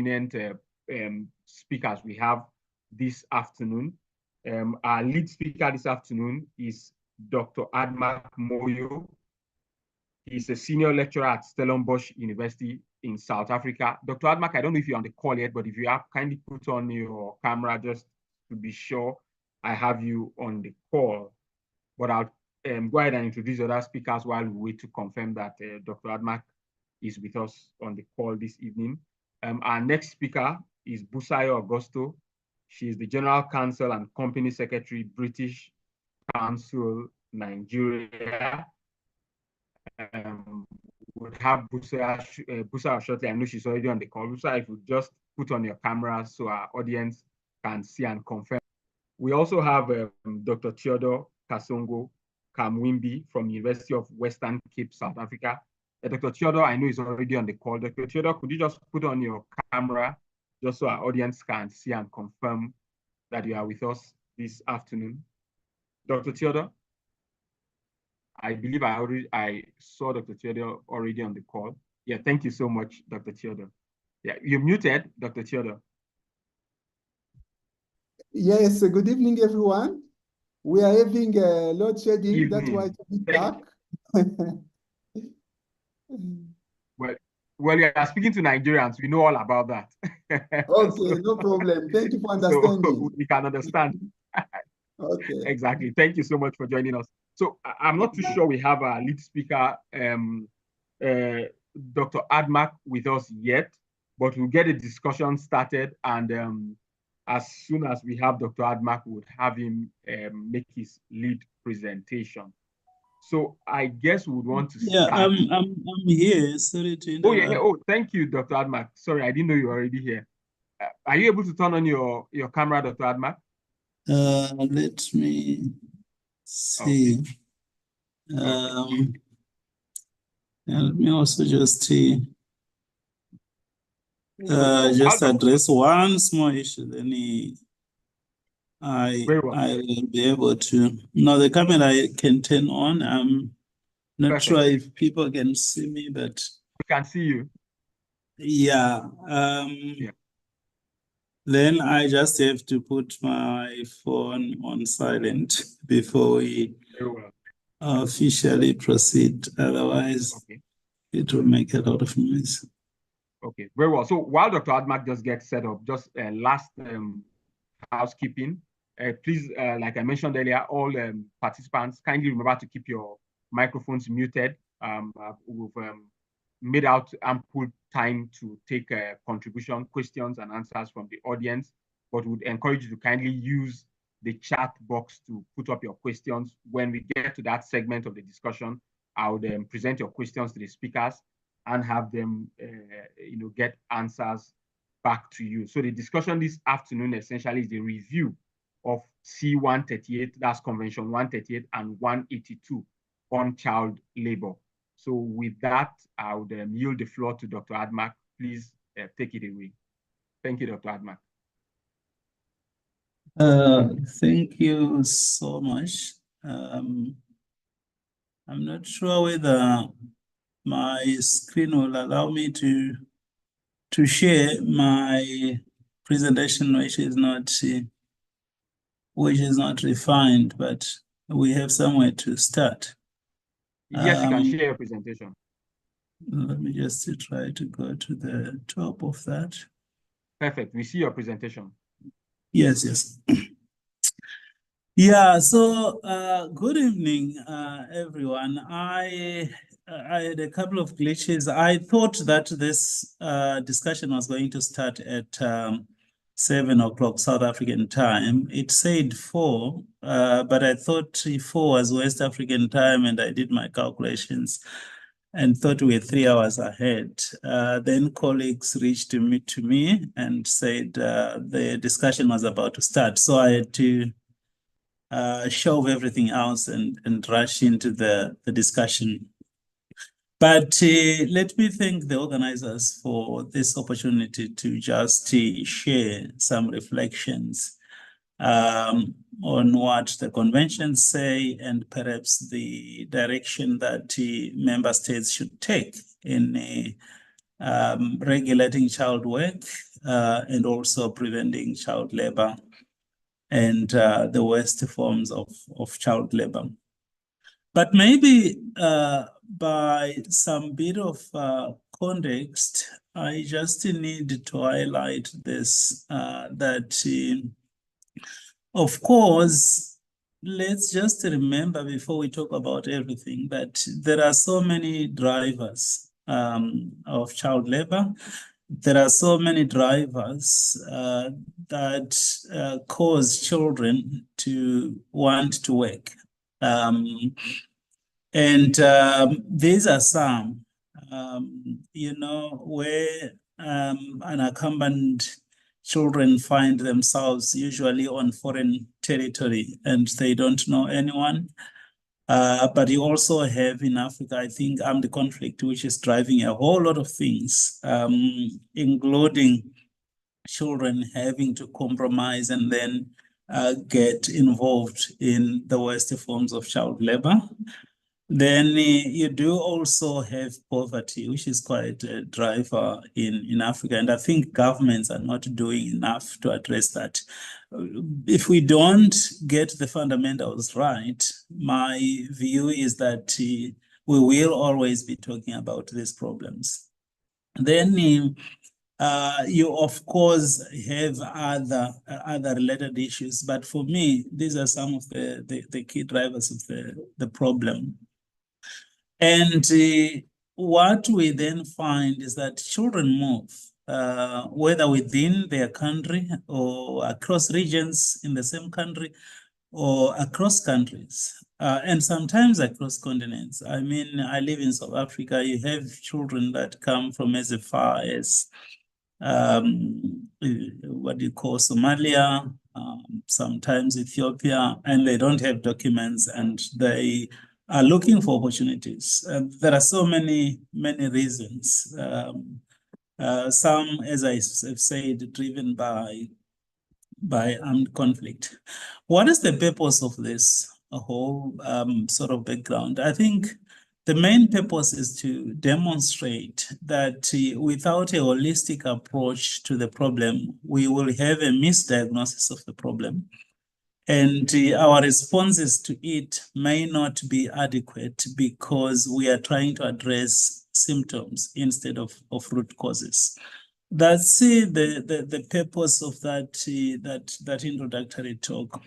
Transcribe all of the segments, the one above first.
prominent speakers we have this afternoon. Our lead speaker this afternoon is Dr. Admak Moyo. He's a senior lecturer at Stellenbosch University in South Africa. Dr. Admak, I don't know if you're on the call yet, but if you have, kindly put on your camera just to be sure I have you on the call. But I'll go ahead and introduce other speakers while we wait to confirm that Dr. Admak is with us on the call this evening. Our next speaker is Busayo Augusto. She is the General Counsel and Company Secretary, British Council, Nigeria. We'll have Busa shortly. I know she's already on the call. Busa, if you just put on your camera so our audience can see and confirm. We also have Dr. Theodore Kasongo Kamwimbi from University of Western Cape, South Africa. Dr. Theodore, I know is already on the call. Dr. Theodore, could you just put on your camera just so our audience can see and confirm that you are with us this afternoon? Dr. Theodore? I believe I saw Dr. Theodore already on the call. Yeah, thank you so much, Dr. Theodore. Yeah, you're muted, Dr. Theodore. Yes, good evening, everyone. We are having load shedding, that's why it's a bit dark. Well, you are speaking to Nigerians. We know all about that. Okay, no problem. Thank you for understanding. So we can understand. Okay. Exactly. Thank you so much for joining us. So I'm not too sure we have our lead speaker, Dr. Admak, with us yet, but we'll get a discussion started. And as soon as we have Dr. Admak, we would have him make his lead presentation. So I guess we would want to start. Yeah, I'm here. Sorry to interrupt. Oh, yeah. Oh, thank you, Dr. Admak. Sorry, I didn't know you were already here. Are you able to turn on your camera, Dr. Admak? Let me see. Okay. Let me also just address one small issue. Then I will be able to. No, the camera I can turn on. I'm not sure if people can see me, but we can see you. Yeah. Then I just have to put my phone on silent before we officially proceed. Otherwise, it will make a lot of noise. Okay, very well. So while Dr. Admak just gets set up, just last housekeeping. Please, like I mentioned earlier, all participants, kindly remember to keep your microphones muted. We've made out ample time to take contribution, questions, and answers from the audience, but would encourage you to kindly use the chat box to put up your questions. When we get to that segment of the discussion, I would present your questions to the speakers and have them, get answers back to you. So the discussion this afternoon essentially is the review of C138, that's Convention 138 and 182 on child labor. So with that, I would yield the floor to Dr. Admak. Please take it away. Thank you, Dr. Admak. Thank you so much. I'm not sure whether my screen will allow me to share my presentation, which is not refined, but we have somewhere to start. Yes, you can share your presentation. Let me just try to go to the top of that. Perfect. We see your presentation. Yes. Yeah, so good evening, everyone. I had a couple of glitches. I thought that this discussion was going to start at 7 o'clock South African time. It said 4, but I thought 4 was West African time, and I did my calculations and thought we were 3 hours ahead. Then colleagues reached to me and said the discussion was about to start. So I had to shelve everything else and rush into the discussion. But let me thank the organizers for this opportunity to just share some reflections on what the conventions say and perhaps the direction that member states should take in regulating child work and also preventing child labor and the worst forms of child labor. But maybe by some bit of context, I just need to highlight this, that of course, let's just remember before we talk about everything that there are so many drivers of child labor. There are so many drivers that cause children to want to work. These are some, where unaccompanied children find themselves usually on foreign territory and they don't know anyone. But you also have in Africa, I think, armed conflict, which is driving a whole lot of things, including children having to compromise and then get involved in the worst forms of child labor. Then you do also have poverty, which is quite a driver in Africa. And I think governments are not doing enough to address that. If we don't get the fundamentals right, my view is that we will always be talking about these problems. Then you, of course, have other related issues. But for me, these are some of the key drivers of the problem. And what we then find is that children move, whether within their country or across regions in the same country or across countries, and sometimes across continents. I mean, I live in South Africa. You have children that come from as far as what do you call Somalia, sometimes Ethiopia, and they don't have documents and they are looking for opportunities. There are so many reasons. Some, as I have said, driven by armed conflict. What is the purpose of this whole sort of background? I think the main purpose is to demonstrate that without a holistic approach to the problem, we will have a misdiagnosis of the problem. And our responses to it may not be adequate because we are trying to address symptoms instead of root causes. That's the purpose of that introductory talk.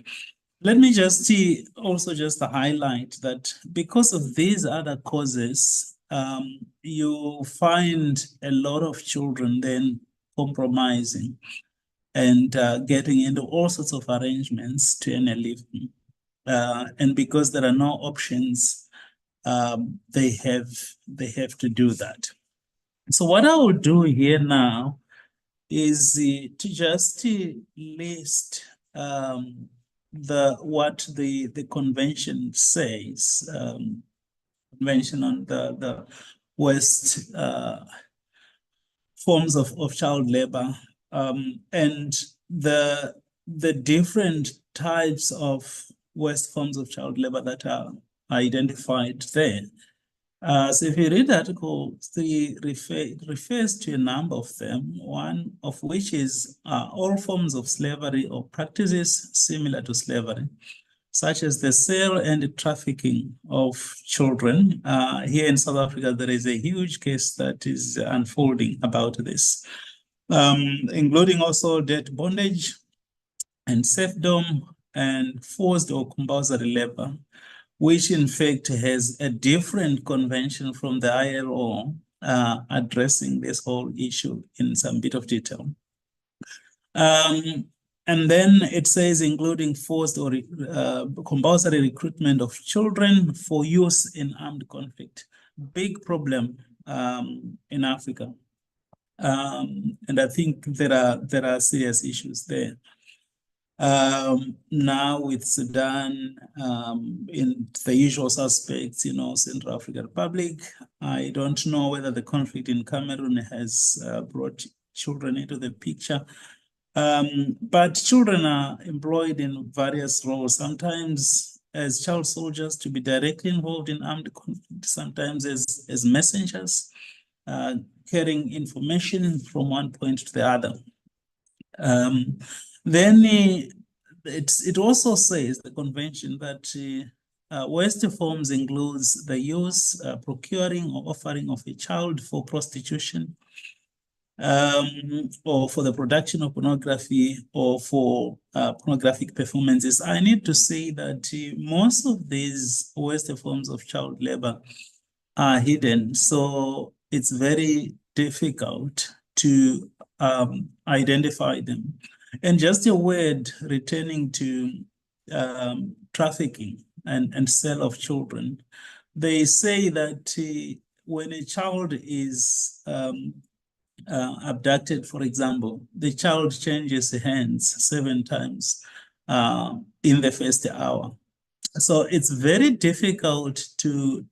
Let me just also highlight that because of these other causes, you find a lot of children then compromising and getting into all sorts of arrangements to earn a living. And because there are no options, they have to do that. So what I will do here now is to just list what the convention says, convention on the worst forms of child labor, and the different types of worst forms of child labor that are identified there. So if you read Article 3, it refers to a number of them, one of which is all forms of slavery or practices similar to slavery, such as the sale and trafficking of children. Here in South Africa, there is a huge case that is unfolding about this, including also debt bondage and serfdom and forced or compulsory labor, which in fact has a different convention from the ILO addressing this whole issue in some bit of detail. And then it says including forced or compulsory recruitment of children for use in armed conflict. Big problem in Africa. And I think there are serious issues there. Now with Sudan, in the usual suspects, Central African Republic, I don't know whether the conflict in Cameroon has brought children into the picture. But children are employed in various roles, sometimes as child soldiers to be directly involved in armed conflict, sometimes as messengers, carrying information from one point to the other. Then it also says, the convention, that worst forms includes the use, procuring, or offering of a child for prostitution, or for the production of pornography, or for pornographic performances. I need to say that most of these worst forms of child labor are hidden, so it's very difficult to identify them. And just a word returning to trafficking and sale of children. They say that when a child is abducted, for example, the child changes hands 7 times in the first hour. So it's very difficult to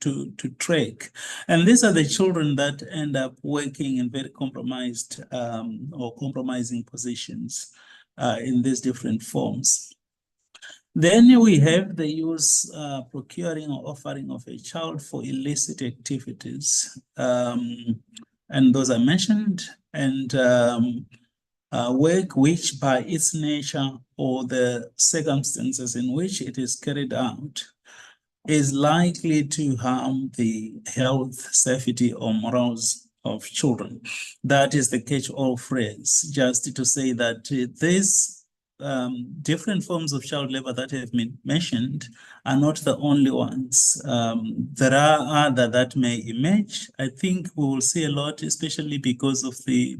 track. And these are the children that end up working in very compromised or compromising positions in these different forms. Then we have the use, procuring, or offering of a child for illicit activities. And those are mentioned. And work which by its nature or the circumstances in which it is carried out is likely to harm the health, safety, or morals of children. That is the catch-all phrase, just to say that these different forms of child labor that have been mentioned are not the only ones. There are other that may emerge. I think we will see a lot, especially because of the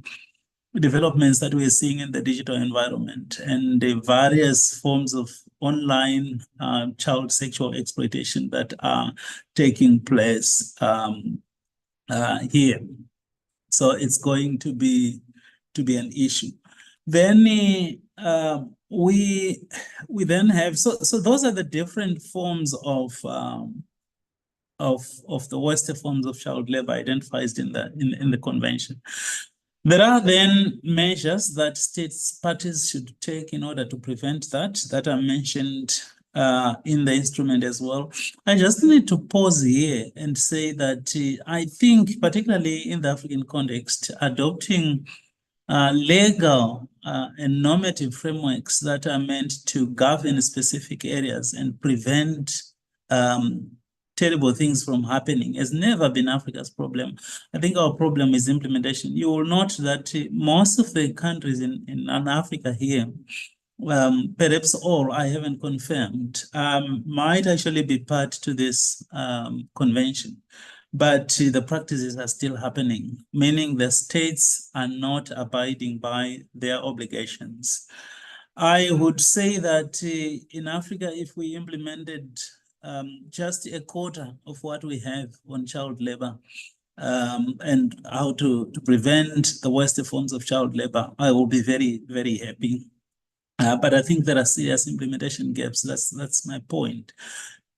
developments that we're seeing in the digital environment and the various forms of online child sexual exploitation that are taking place here. So it's going to be an issue. Then we then have, so those are the different forms of the worst forms of child labor identified in the convention. There are then measures that states parties should take in order to prevent that are mentioned in the instrument as well. I just need to pause here and say that I think, particularly in the African context, adopting legal and normative frameworks that are meant to govern specific areas and prevent terrible things from happening has never been Africa's problem. I think our problem is implementation. You will note that most of the countries in Africa here, perhaps all, I haven't confirmed, might actually be part to this convention. But the practices are still happening, meaning the states are not abiding by their obligations. I would say that in Africa, if we implemented just a quarter of what we have on child labor and how to prevent the worst forms of child labor, I will be very, very happy. But I think there are serious implementation gaps. That's my point,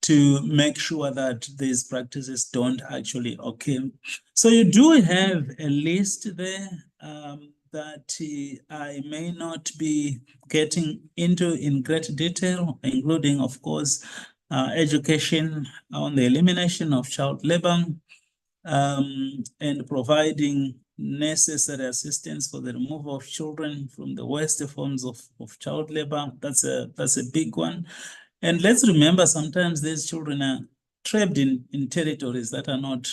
to make sure that these practices don't actually occur. So you do have a list there that I may not be getting into in great detail, including, of course, education on the elimination of child labor and providing necessary assistance for the removal of children from the worst forms of child labor. That's a big one. And let's remember, sometimes these children are trapped in territories that are not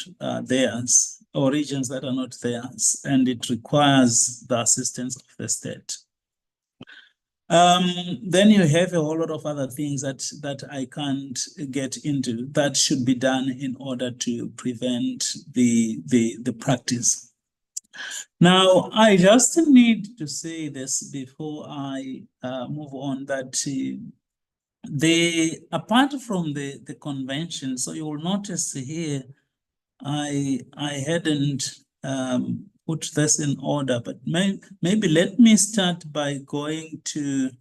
theirs, or regions that are not theirs, and it requires the assistance of the state. Then you have a whole lot of other things that I can't get into that should be done in order to prevent the practice. Now, I just need to say this before I move on, that apart from the convention, so you will notice here, I hadn't put this in order, but maybe let me start by going to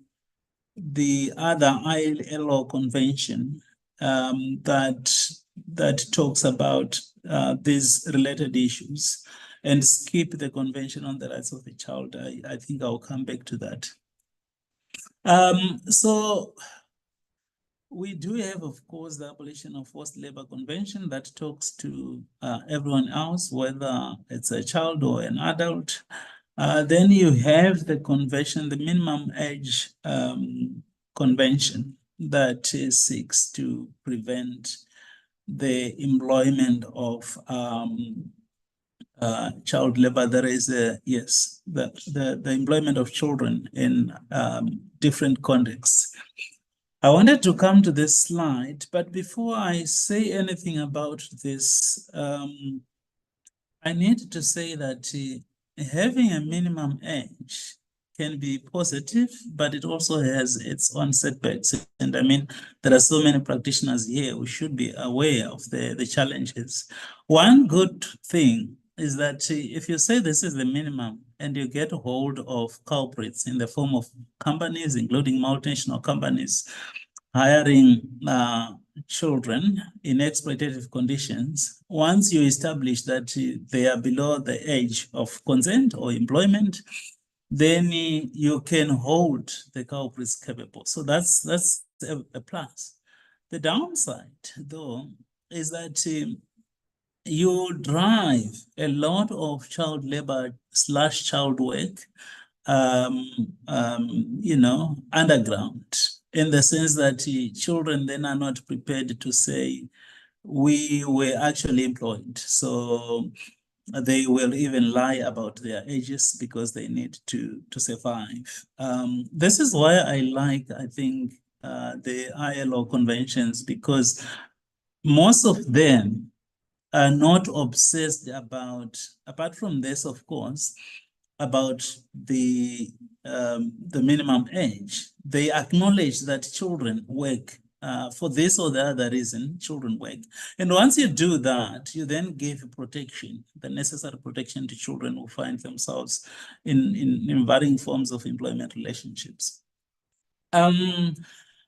the other ILO convention that talks about these related issues, and skip the convention on the rights of the child. I think I'll come back to that. So we do have, of course, the Abolition of Forced Labor Convention that talks to everyone else, whether it's a child or an adult. Then you have the convention, the minimum age convention that seeks to prevent the employment of child labor. There is the employment of children in different contexts. I wanted to come to this slide, but before I say anything about this, I need to say that having a minimum age can be positive, but it also has its own setbacks. And I mean, there are so many practitioners here who should be aware of the challenges. One good thing is that if you say this is the minimum and you get a hold of culprits in the form of companies, including multinational companies, hiring children in exploitative conditions, once you establish that they are below the age of consent or employment, then you can hold the culprits capable. So that's a plus. The downside, though, is that you drive a lot of child labor / child work, underground, in the sense that children then are not prepared to say, we were actually employed. So they will even lie about their ages because they need to survive. This is why I think, the ILO conventions, because most of them are not obsessed about, apart from this, of course, about the minimum age. They acknowledge that children work for this or the other reason. Children work, and once you do that, you then give protection, the necessary protection to children who find themselves in varying forms of employment relationships.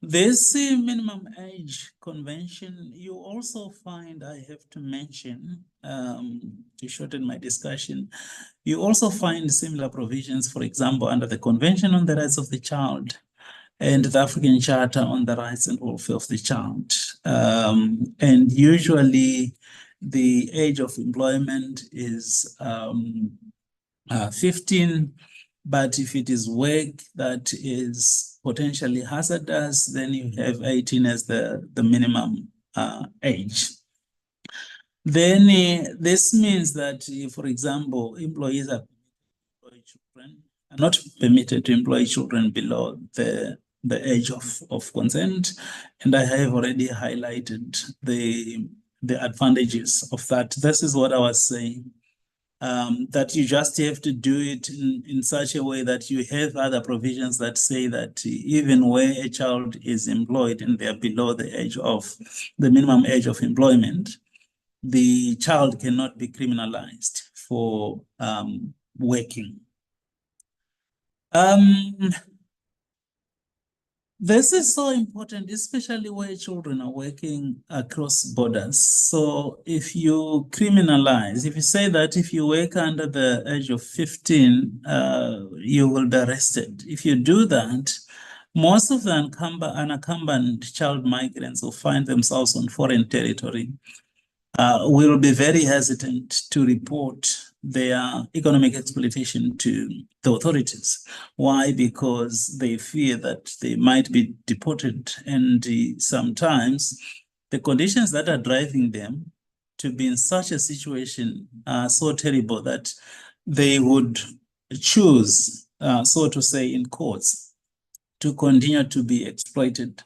This minimum age convention, you also find, I have to mention, to shorten my discussion, you also find similar provisions, for example, under the Convention on the Rights of the Child and the African Charter on the Rights and Welfare of the Child. And usually the age of employment is 15, but if it is work that is potentially hazardous, then you have 18 as the minimum age. Then this means that, for example, employees are not permitted to employ children below the age of consent. And I have already highlighted the advantages of that. This is what I was saying. That you just have to do it in such a way that you have other provisions that say that even where a child is employed and they're below the age of the minimum age of employment, the child cannot be criminalized for working. This is so important, especially where children are working across borders. So if you criminalize, if you say that if you work under the age of 15, you will be arrested. If you do that, most of the unaccompanied child migrants who find themselves on foreign territory will be very hesitant to report their economic exploitation to the authorities. Why? Because they fear that they might be deported, and sometimes the conditions that are driving them to be in such a situation are so terrible that they would choose, so to say, in courts, to continue to be exploited.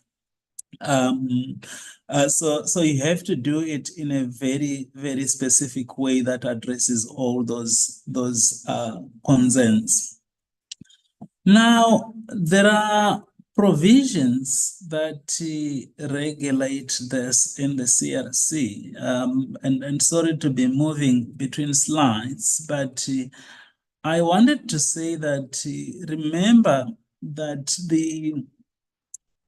So you have to do it in a very, very specific way that addresses all those concerns. Now, there are provisions that regulate this in the CRC, and sorry to be moving between slides, but I wanted to say that remember that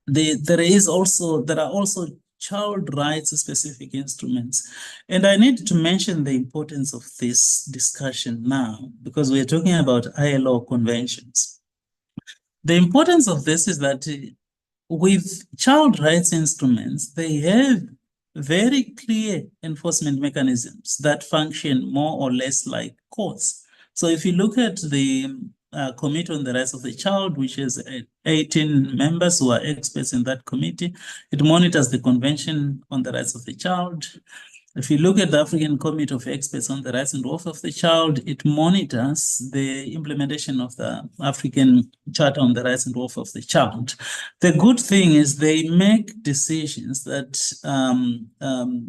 there are also child rights specific instruments. And I need to mention the importance of this discussion now, because we're talking about ILO conventions. The importance of this is that with child rights instruments, they have very clear enforcement mechanisms that function more or less like courts. So if you look at the Committee on the Rights of the Child, which is 18 members who are experts in that committee, it monitors the Convention on the Rights of the Child. If you look at the African Committee of Experts on the Rights and Welfare of the Child, it monitors the implementation of the African Charter on the Rights and Welfare of the Child. The good thing is they make decisions that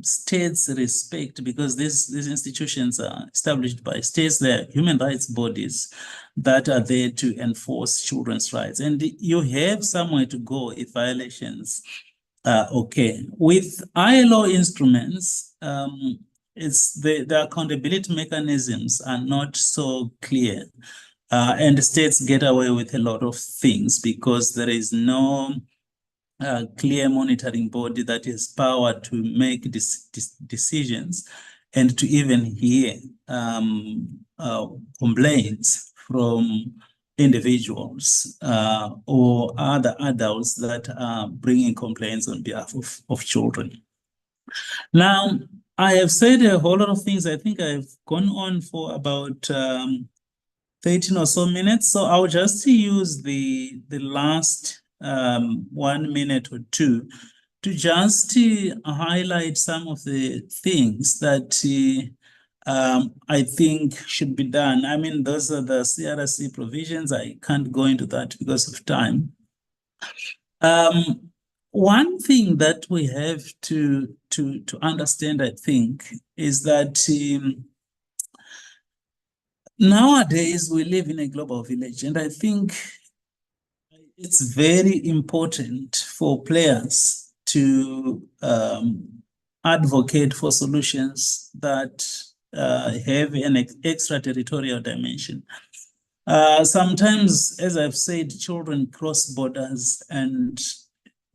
states respect, because these institutions are established by states. They're human rights bodies that are there to enforce children's rights. And you have somewhere to go if violations okay. With ILO instruments, it's the accountability mechanisms are not so clear. And states get away with a lot of things because there is no clear monitoring body that is power to make decisions and to even hear complaints from individuals or other adults that are bringing complaints on behalf of children. Now, I have said a whole lot of things. I think I've gone on for about 13 or so minutes. So I'll just use the last 1 minute or two to just highlight some of the things that I think should be done. I mean, those are the CRC provisions. I can't go into that because of time. One thing that we have to understand, I think, is that nowadays we live in a global village, and I think it's very important for players to advocate for solutions that have an extraterritorial dimension. Sometimes, as I've said, children cross borders, and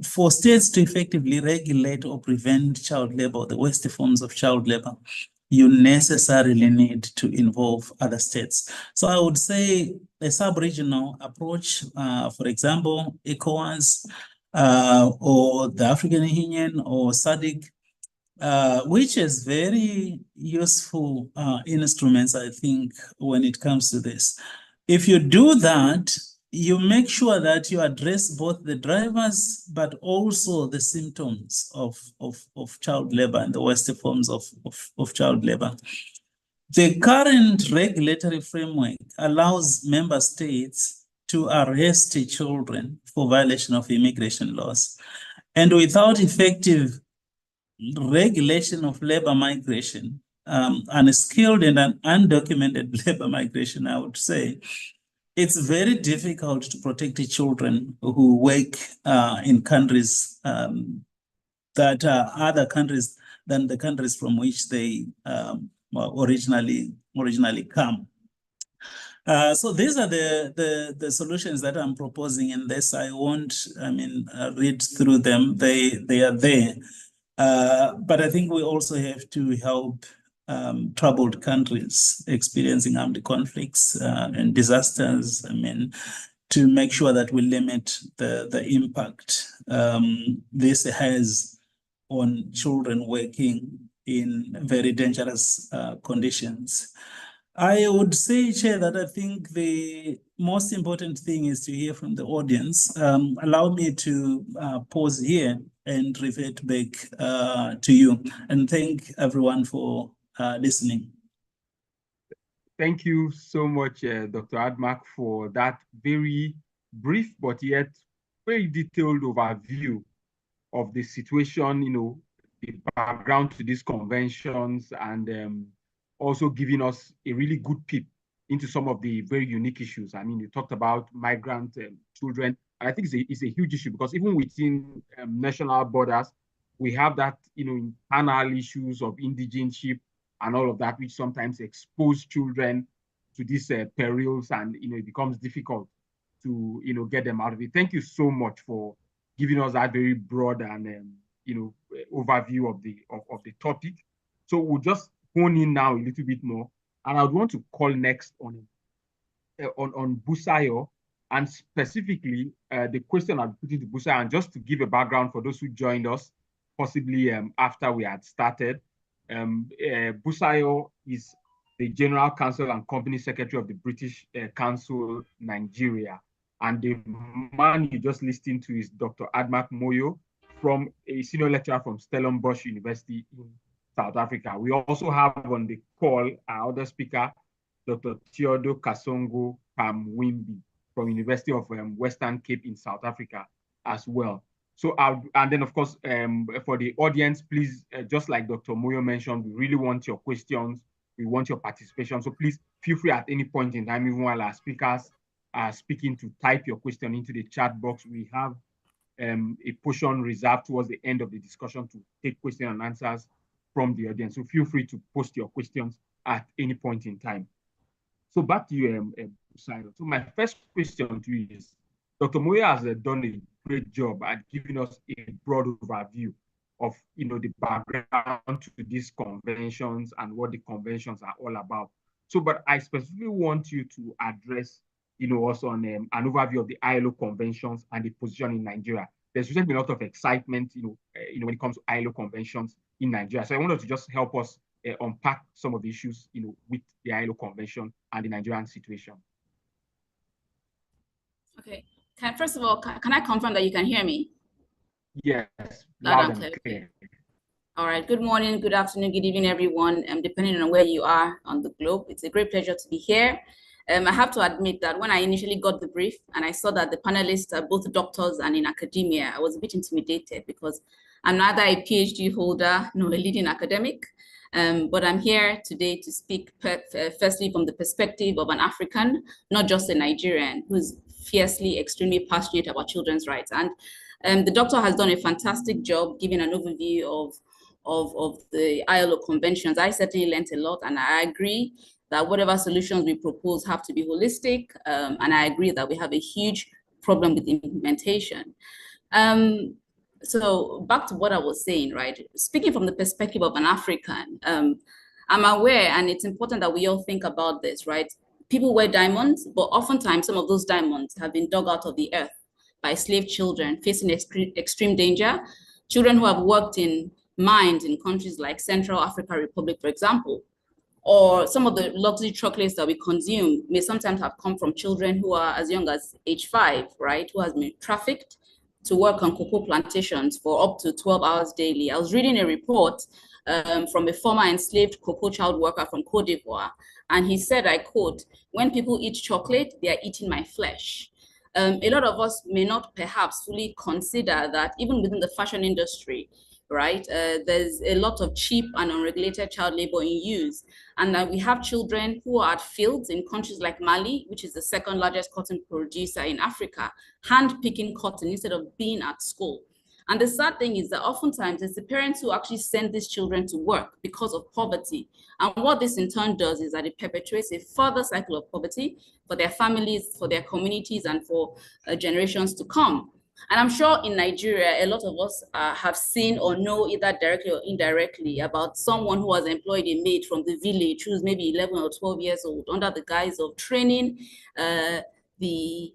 for states to effectively regulate or prevent child labor, the worst forms of child labor, you necessarily need to involve other states. So I would say a sub-regional approach, for example, ECOWAS or the African Union or SADC, which is very useful instruments, I think, when it comes to this. If you do that, you make sure that you address both the drivers, but also the symptoms of child labor and the worst forms of child labor. The current regulatory framework allows member states to arrest children for violation of immigration laws. And without effective regulation of labor migration, unskilled and undocumented labor migration, I would say, it's very difficult to protect the children who work in countries that are other countries than the countries from which they originally come. So these are the solutions that I'm proposing in this. I won't, read through them. They are there. But I think we also have to help troubled countries experiencing armed conflicts and disasters, to make sure that we limit the impact this has on children working in very dangerous conditions. I would say, Chair, that I think the most important thing is to hear from the audience. Allow me to pause here and revert back to you, and thank everyone for listening. Thank you so much, Dr. Admak, for that very brief but yet very detailed overview of the situation, the background to these conventions, and also giving us a really good peep into some of the very unique issues. I mean, you talked about migrant children. I think it's a huge issue because even within national borders, we have that, internal issues of indigenship and all of that, which sometimes expose children to these perils, and it becomes difficult to get them out of it. Thank you so much for giving us that very broad and overview of the topic. So we'll just hone in now a little bit more, and I would want to call next on Busayo, and specifically the question I'd put into Busayo, and just to give a background for those who joined us, possibly after we had started. Busayo is the General Counsel and Company Secretary of the British Council, Nigeria. And the man you just listened to is Dr. Admak Moyo, from a senior lecturer from Stellenbosch University in South Africa. We also have on the call our other speaker, Dr. Theodore Kasongo Pamwimbi from University of Western Cape in South Africa as well. So, and then of course, for the audience, please, just like Dr. Moyo mentioned, we really want your questions. We want your participation. So please feel free at any point in time, even while our speakers are speaking, to type your question into the chat box. We have a portion reserved towards the end of the discussion to take questions and answers from the audience. So feel free to post your questions at any point in time. So back to you, Simon. So my first question to you is, Dr. Moyo has done a great job at giving us a broad overview of the background to these conventions and what the conventions are all about. So, but I specifically want you to address, also on an overview of the ILO conventions and the position in Nigeria. There's recently been a lot of excitement, when it comes to ILO conventions in Nigeria. So I wanted to just help us unpack some of the issues, with the ILO convention and the Nigerian situation. Okay. First of all, can I confirm that you can hear me? Yes, loud and clear. All right. Good morning, good afternoon, good evening, everyone. Depending on where you are on the globe, it's a great pleasure to be here. I have to admit that when I initially got the brief and I saw that the panelists are both doctors and in academia, I was a bit intimidated because I'm neither a PhD holder nor a leading academic. But I'm here today to speak firstly from the perspective of an African, not just a Nigerian, who's fiercely, extremely passionate about children's rights. And the doctor has done a fantastic job giving an overview of the ILO conventions. I certainly learned a lot, and I agree that whatever solutions we propose have to be holistic. And I agree that we have a huge problem with implementation. So back to what I was saying, right? Speaking from the perspective of an African, I'm aware, and it's important that we all think about this, right? People wear diamonds, but oftentimes some of those diamonds have been dug out of the earth by slave children facing extreme danger. Children who have worked in mines in countries like Central African Republic, for example, or some of the luxury chocolates that we consume may sometimes have come from children who are as young as age 5, right? Who has been trafficked to work on cocoa plantations for up to 12 hours daily. I was reading a report from a former enslaved cocoa child worker from Cote d'Ivoire, and he said, I quote, "When people eat chocolate, they are eating my flesh." A lot of us may not perhaps fully consider that even within the fashion industry, right, there's a lot of cheap and unregulated child labor in use, and that we have children who are at fields in countries like Mali, which is the second largest cotton producer in Africa, hand-picking cotton instead of being at school. And the sad thing is that oftentimes it's the parents who actually send these children to work because of poverty. And what this in turn does is that it perpetuates a further cycle of poverty for their families, for their communities, and for generations to come. And I'm sure in Nigeria, a lot of us have seen or know either directly or indirectly about someone who has employed a maid from the village who's maybe 11 or 12 years old under the guise of training the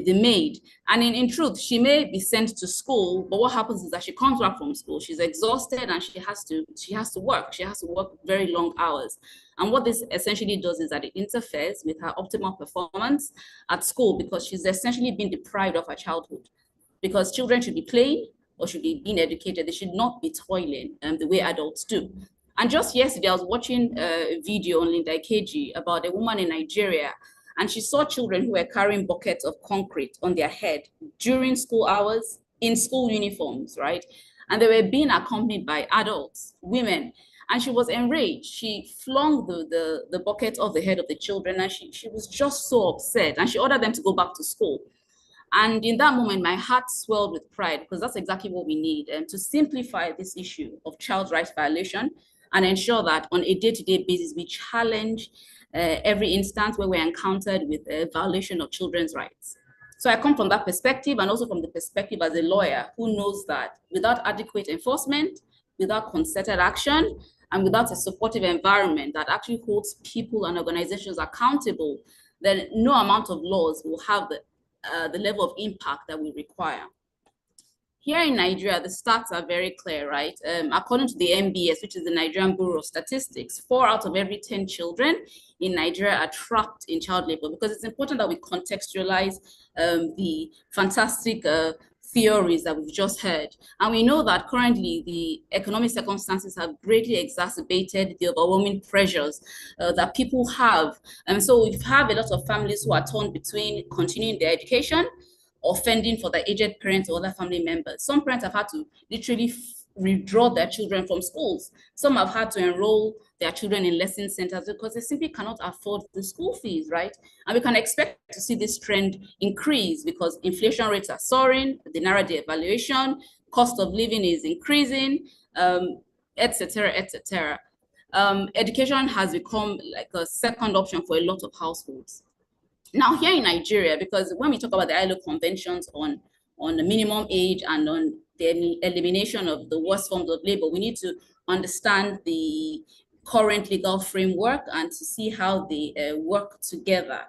maid. And in truth, she may be sent to school, but what happens is that she comes back from school, she's exhausted, and she has to work. She has to work very long hours. And what this essentially does is that it interferes with her optimal performance at school, because she's essentially been deprived of her childhood. Because children should be playing or should be being educated. They should not be toiling the way adults do. And just yesterday, I was watching a video on Linda Ikeji about a woman in Nigeria, and she saw children who were carrying buckets of concrete on their head during school hours in school uniforms, right? And they were being accompanied by adults, women, and she was enraged. She flung the bucket off the head of the children, and she was just so upset, and she ordered them to go back to school. And in that moment, my heart swelled with pride, because that's exactly what we need, to simplify this issue of child rights violation and ensure that on a day-to-day basis, we challenge every instance where we're encountered with a violation of children's rights. So I come from that perspective, and also from the perspective as a lawyer who knows that without adequate enforcement, without concerted action, and without a supportive environment that actually holds people and organizations accountable, then no amount of laws will have the level of impact that we require. Here in Nigeria, the stats are very clear, right? According to the NBS, which is the Nigerian Bureau of Statistics, 4 out of every 10 children in Nigeria are trapped in child labor, because it's important that we contextualize the fantastic theories that we've just heard. And we know that currently the economic circumstances have greatly exacerbated the overwhelming pressures that people have. And so we have a lot of families who are torn between continuing their education or fending for their aged parents or other family members. Some parents have had to literally withdraw their children from schools. Some have had to enroll their children in lesson centers because they simply cannot afford the school fees, right? And we can expect to see this trend increase because inflation rates are soaring, the naira devaluation, cost of living is increasing, etc., etc. Education has become like a second option for a lot of households. Now, here in Nigeria, because when we talk about the ILO conventions on the minimum age and on the elimination of the worst forms of labor, we need to understand the current legal framework and to see how they work together.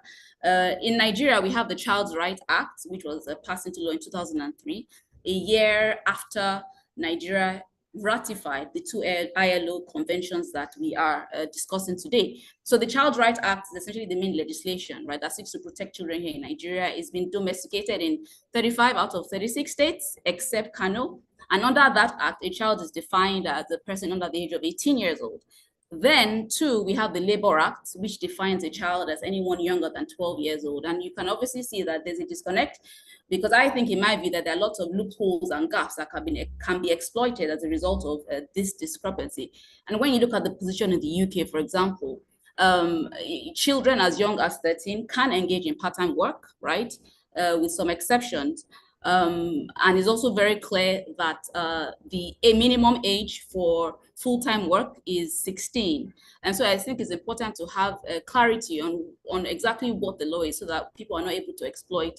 In Nigeria, we have the Child's Rights Act, which was passed into law in 2003, a year after Nigeria ratified the 2 ILO conventions that we are discussing today. So the Child Rights Act is essentially the main legislation, right, that seeks to protect children here in Nigeria. It's been domesticated in 35 out of 36 states, except Kano. And under that act, a child is defined as a person under the age of 18 years old. Then, too, we have the Labor Act, which defines a child as anyone younger than 12 years old. And you can obviously see that there's a disconnect, because I think, in my view, that there are lots of loopholes and gaps that can be exploited as a result of this discrepancy. And when you look at the position in the UK, for example, children as young as 13 can engage in part-time work, right, with some exceptions. And it's also very clear that a minimum age for full-time work is 16. And so I think it's important to have clarity on exactly what the law is so that people are not able to exploit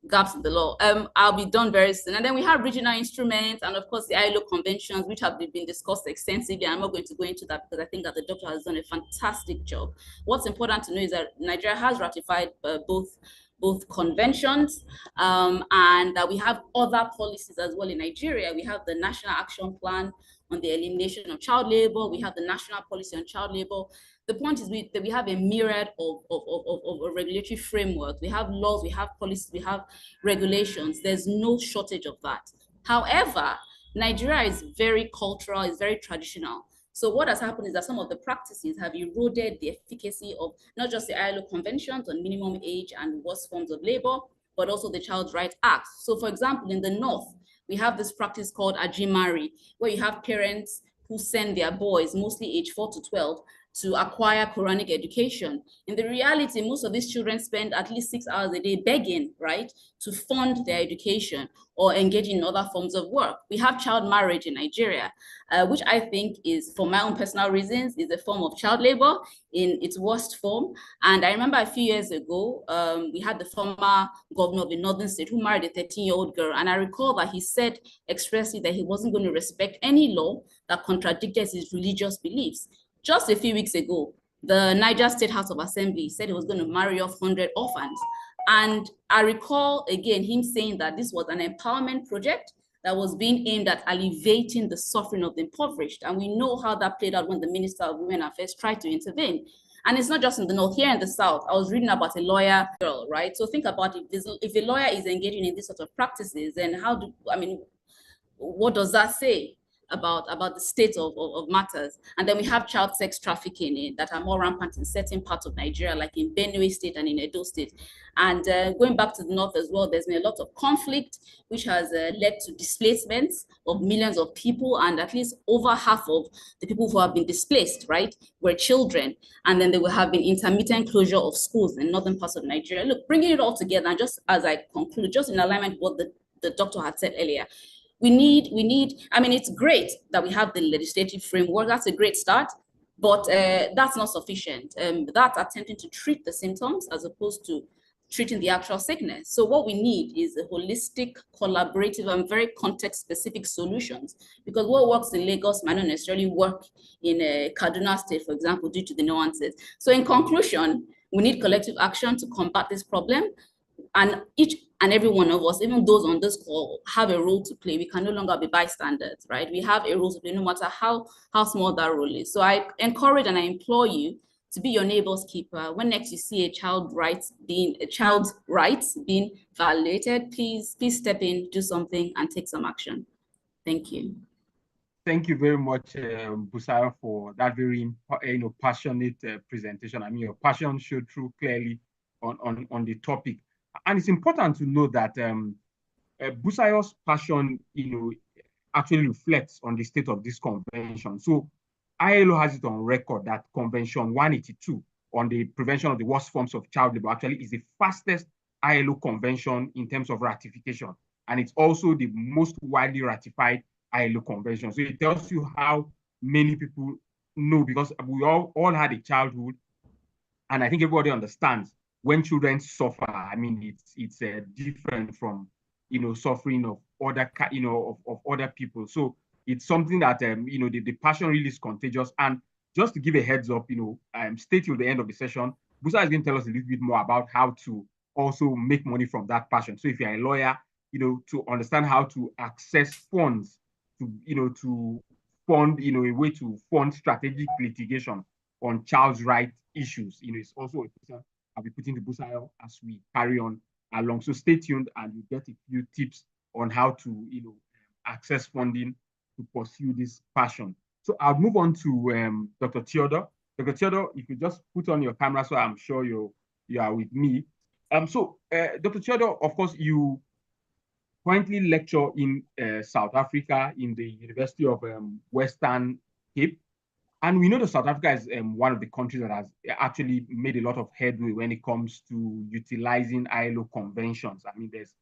gaps in the law. I'll be done very soon. And then we have regional instruments and, of course, the ILO conventions, which have been discussed extensively. I'm not going to go into that because I think that the doctor has done a fantastic job. What's important to know is that Nigeria has ratified both conventions, and that we have other policies as well in Nigeria. We have the National Action Plan on the elimination of child labor. We have the National Policy on Child Labor. The point is that we have a myriad of a regulatory framework. We have laws, we have policies, we have regulations. There's no shortage of that. However, Nigeria is very cultural, it's very traditional. So what has happened is that some of the practices have eroded the efficacy of not just the ILO conventions on minimum age and worst forms of labor, but also the Child's Rights Act. So for example, in the North, we have this practice called Ajimari, where you have parents who send their boys, mostly age 4 to 12, to acquire Quranic education. In the reality, most of these children spend at least 6 hours a day begging, right, to fund their education or engage in other forms of work. We have child marriage in Nigeria, which I think is, for my own personal reasons, is a form of child labor in its worst form. And I remember a few years ago, we had the former governor of the Northern State who married a 13-year-old girl. And I recall that he said expressly that he wasn't going to respect any law that contradicted his religious beliefs. Just a few weeks ago, the Niger State House of Assembly said it was going to marry off 100 orphans. And I recall, again, him saying that this was an empowerment project that was being aimed at alleviating the suffering of the impoverished. And we know how that played out when the Minister of Women Affairs tried to intervene. And it's not just in the North, here in the South. I was reading about a lawyer girl, right? So think about it. If a lawyer is engaging in this sort of practices, then what does that say about the state of matters? And then we have child sex trafficking that are more rampant in certain parts of Nigeria, like in Benue State and in Edo State. And going back to the North as well, there's been a lot of conflict, which has led to displacements of millions of people, and at least over half of the people who have been displaced, right, were children. And then there will have been intermittent closure of schools in northern parts of Nigeria. Look, bringing it all together, and just as I conclude, just in alignment with what the doctor had said earlier, we need, it's great that we have the legislative framework. That's a great start, but that's not sufficient. That's attempting to treat the symptoms as opposed to treating the actual sickness. So what we need is a holistic, collaborative, and very context-specific solutions, because what works in Lagos might not necessarily work in Kaduna State, for example, due to the nuances. So in conclusion, we need collective action to combat this problem, and each and every one of us, even those on this call, have a role to play. We can no longer be bystanders, right? We have a role to play, no matter how small that role is. So I encourage and I implore you to be your neighbor's keeper. When next you see a child's rights being violated, please step in, do something, and take some action. Thank you. Thank you very much, Busayo, for that very passionate presentation. I mean, your passion showed through clearly on the topic, and it's important to know that Busayo's passion, actually reflects on the state of this convention. So ILO has it on record that Convention 182 on the prevention of the worst forms of child labor actually is the fastest ILO convention in terms of ratification, and it's also the most widely ratified ILO convention. So it tells you how many people know, because we all had a childhood, and I think everybody understands when children suffer. I mean, it's different from suffering of other of other people. So it's something that the passion really is contagious. And just to give a heads up, stay till the end of the session. Busa is going to tell us a little bit more about how to also make money from that passion. So if you're a lawyer, to understand how to access funds to fund, a way to fund strategic litigation on child's rights issues. It's also a question I'll be putting to Busayo as we carry on along. So stay tuned, and you get a few tips on how to, access funding to pursue this passion. So I'll move on to Dr. Theodore. Dr. Theodore, if you just put on your camera, so I'm sure you are with me. Dr. Theodore, of course, you currently lecture in South Africa in the University of Western Cape. And we know that South Africa is one of the countries that has actually made a lot of headway when it comes to utilizing ILO conventions. I mean, there's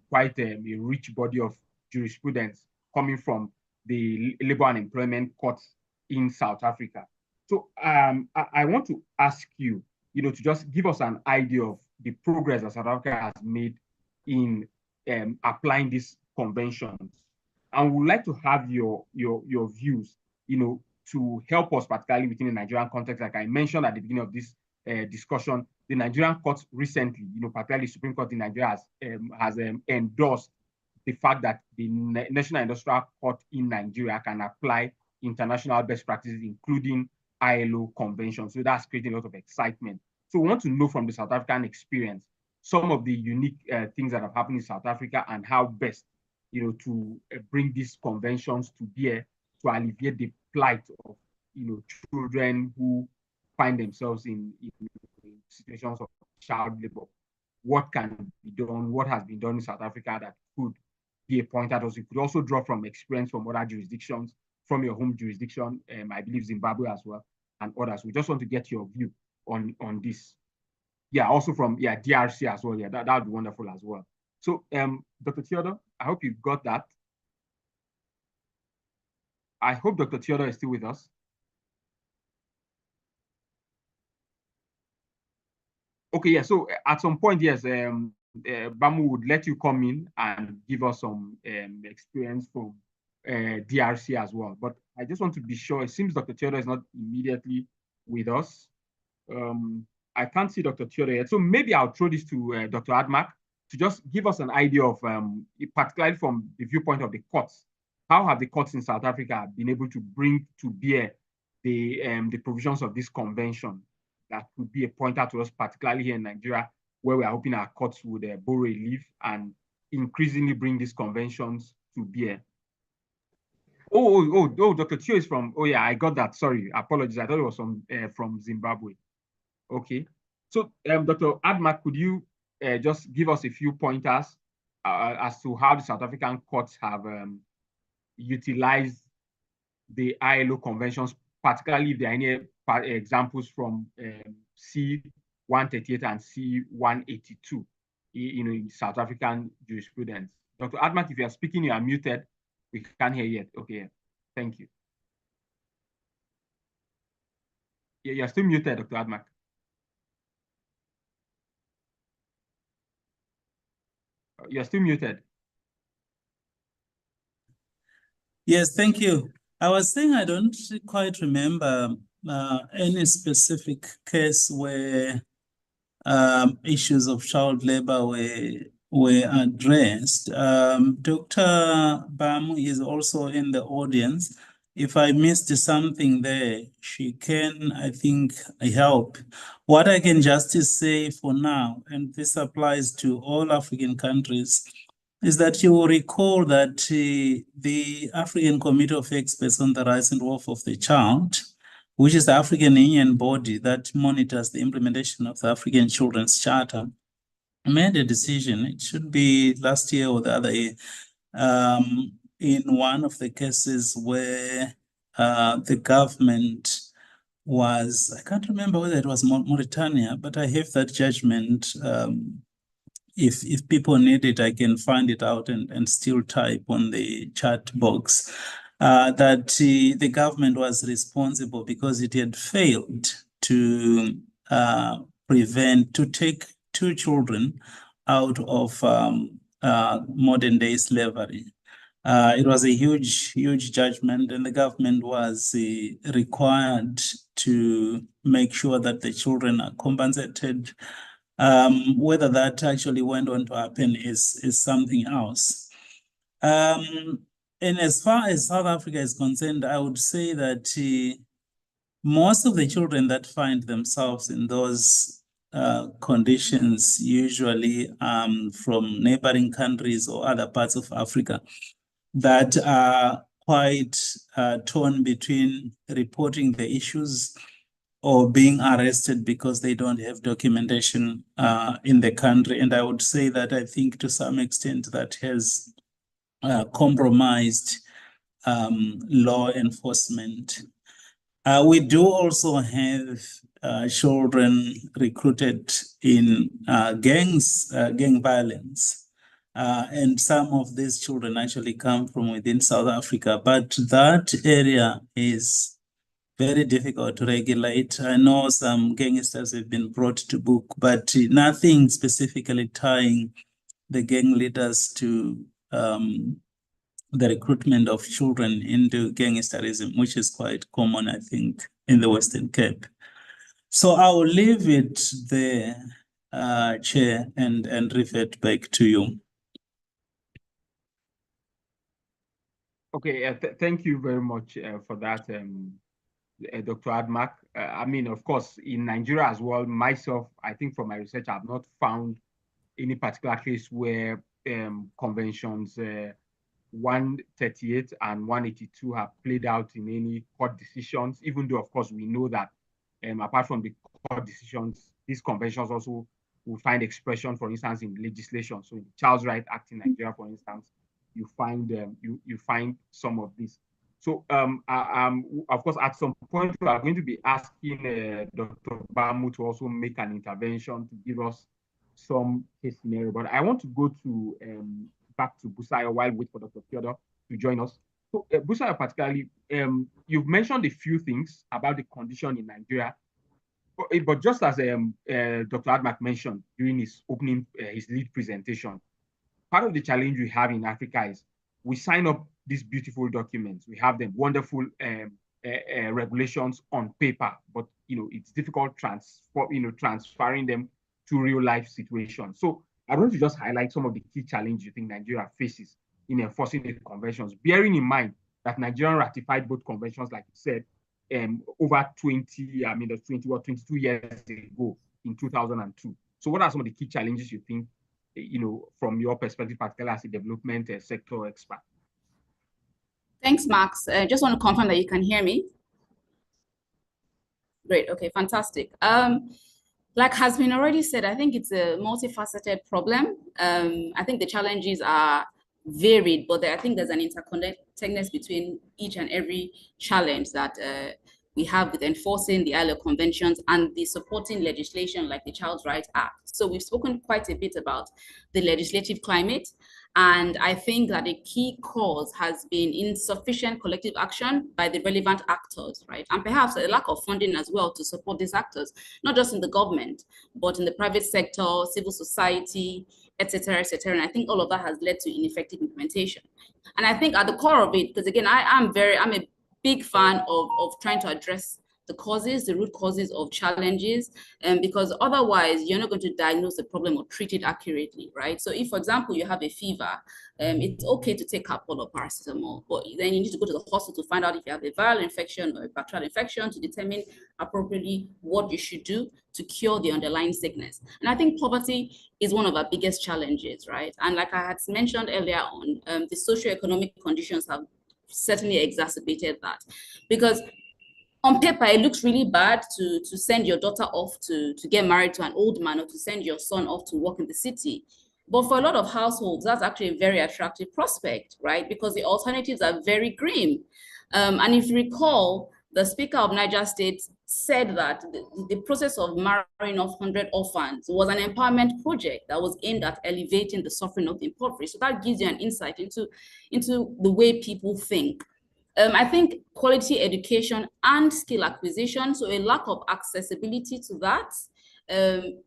quite a rich body of jurisprudence coming from the labor and employment courts in South Africa. So I want to ask you, to just give us an idea of the progress that South Africa has made in applying these conventions. And we'd like to have your views, to help us, particularly within the Nigerian context. Like I mentioned at the beginning of this discussion, the Nigerian courts recently, particularly Supreme Court in Nigeria has endorsed the fact that the National Industrial Court in Nigeria can apply international best practices, including ILO conventions. So that's creating a lot of excitement. So we want to know from the South African experience some of the unique things that have happened in South Africa, and how best, to bring these conventions to bear to alleviate the plight of, children who find themselves in situations of child labor. What can be done? What has been done in South Africa that could be a point at us? You could also draw from experience from other jurisdictions, from your home jurisdiction, I believe Zimbabwe as well, and others. We just want to get your view on this. Yeah, also from DRC as well. Yeah, that would be wonderful as well. So, Dr. Theodore, I hope you got that. I hope Dr. Theodore is still with us. Okay, yeah. So at some point, yes, Bamu would let you come in and give us some experience from DRC as well. But I just want to be sure. It seems Dr. Theodore is not immediately with us. I can't see Dr. Theodore yet. So maybe I'll throw this to Dr. Admak to just give us an idea of, particularly from the viewpoint of the courts, how have the courts in South Africa been able to bring to bear the provisions of this convention that could be a pointer to us, particularly here in Nigeria, where we are hoping our courts would borrow a leaf and increasingly bring these conventions to bear. Oh, Dr. Theo is from, oh yeah, I got that, sorry, apologies, I thought it was from Zimbabwe. Okay, so Dr. Admak, could you just give us a few pointers as to how the South African courts have utilized the ILO conventions, particularly if there are any examples from C138 and C182, in South African jurisprudence. Dr. Admak, if you are speaking, you are muted. We can't hear yet. Okay, thank you. Yeah, you're still muted, Dr. Admak. You're still muted. Yes, thank you. I was saying I don't quite remember any specific case where issues of child labor were were addressed. Dr. Bam is also in the audience. If I missed something there, she can, I think, help. What I can just say for now, and this applies to all African countries, is that you will recall that the African Committee of Experts on the Rights and Welfare of the Child, which is the African Union body that monitors the implementation of the African Children's Charter, made a decision, it should be last year or the other year, in one of the cases where the government was, I can't remember whether it was Mauritania, but I have that judgment. If people need it, I can find it out and still type on the chat box. That the government was responsible because it had failed to take 2 children out of modern day slavery. It was a huge judgment, and the government was required to make sure that the children are compensated. Whether that actually went on to happen is something else. And as far as South Africa is concerned, I would say that most of the children that find themselves in those conditions usually from neighboring countries or other parts of Africa that are quite torn between reporting the issues or being arrested because they don't have documentation in the country. And I would say that I think to some extent that has compromised law enforcement. We do also have children recruited in gang violence. And some of these children actually come from within South Africa, but that area is very difficult to regulate. I know some gangsters have been brought to book, but nothing specifically tying the gang leaders to the recruitment of children into gangsterism, which is quite common, I think, in the Western Cape. So I will leave it there, Chair, and revert back to you. Okay, thank you very much for that, Dr. Admak. I mean, of course, in Nigeria as well, myself, I think from my research, I've not found any particular case where conventions 138 and 182 have played out in any court decisions, even though, of course, we know that apart from the court decisions, these conventions also will find expression, for instance, in legislation. So in the Child's Rights Act in Nigeria, for instance, you find you find some of this. So of course, at some point, we are going to be asking Dr. Bamu to also make an intervention to give us some case scenario. But I want to go to back to Busayo while we wait for Dr. Theodore to join us. So Busayo, particularly, you've mentioned a few things about the condition in Nigeria. But just as Dr. Admak mentioned during his opening, his lead presentation, part of the challenge we have in Africa is we sign up these beautiful documents. We have them wonderful regulations on paper, but it's difficult transferring them to real life situations. So I want to just highlight some of the key challenges you think Nigeria faces in enforcing the conventions, bearing in mind that Nigeria ratified both conventions, like you said, over 22 years ago in 2002. So what are some of the key challenges you think, from your perspective, particularly as a development sector expert? Thanks, Max. I just want to confirm that you can hear me. Great. Okay, fantastic. Like has been already said, I think it's a multifaceted problem. I think the challenges are varied, but I think there's an interconnectedness between each and every challenge that we have with enforcing the ILO conventions and the supporting legislation like the Child's Rights Act. So we've spoken quite a bit about the legislative climate, and I think that a key cause has been insufficient collective action by the relevant actors, right? And perhaps a lack of funding as well to support these actors, not just in the government, but in the private sector, civil society, et cetera, et cetera. And I think all of that has led to ineffective implementation. And I think at the core of it, because again, I'm a big fan of trying to address the causes, the root causes of challenges, because otherwise you're not going to diagnose the problem or treat it accurately, right? So if, for example, you have a fever, it's okay to take Calpol or paracetamol, but then you need to go to the hospital to find out if you have a viral infection or a bacterial infection to determine appropriately what you should do to cure the underlying sickness. And I think poverty is one of our biggest challenges, right? And like I had mentioned earlier on, the socioeconomic conditions have certainly exacerbated that, because on paper, it looks really bad to send your daughter off to get married to an old man, or to send your son off to work in the city. But for a lot of households, that's actually a very attractive prospect, right? Because the alternatives are very grim. And if you recall, the Speaker of Niger State said that the process of marrying off 100 orphans was an empowerment project that was aimed at elevating the suffering of the impoverished. So that gives you an insight into the way people think. I think quality education and skill acquisition, so a lack of accessibility to that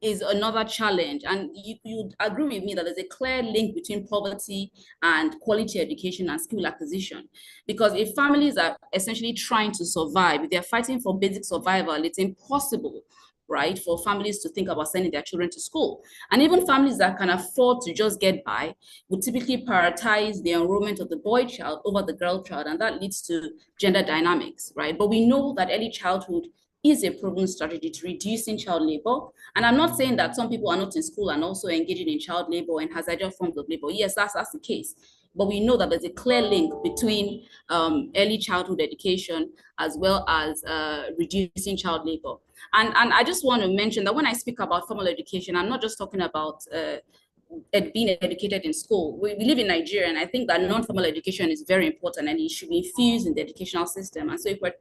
is another challenge. And you agree with me that there's a clear link between poverty and quality education and skill acquisition. Because if families are essentially trying to survive, if they're fighting for basic survival, it's impossible, right, for families to think about sending their children to school. And even families that can afford to just get by would typically prioritize the enrollment of the boy child over the girl child, and that leads to gender dynamics, right? But we know that early childhood is a proven strategy to reducing child labor. And I'm not saying that some people are not in school and also engaging in child labor and hazardous forms of labor. Yes, that's the case. But we know that there's a clear link between early childhood education as well as reducing child labor. And I just want to mention that when I speak about formal education, I'm not just talking about being educated in school. We live in Nigeria, and I think that non-formal education is very important, and it should be infused in the educational system. And so if we're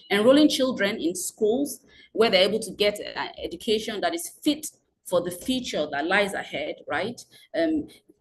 enrolling children in schools where they're able to get education that is fit for the future that lies ahead, right?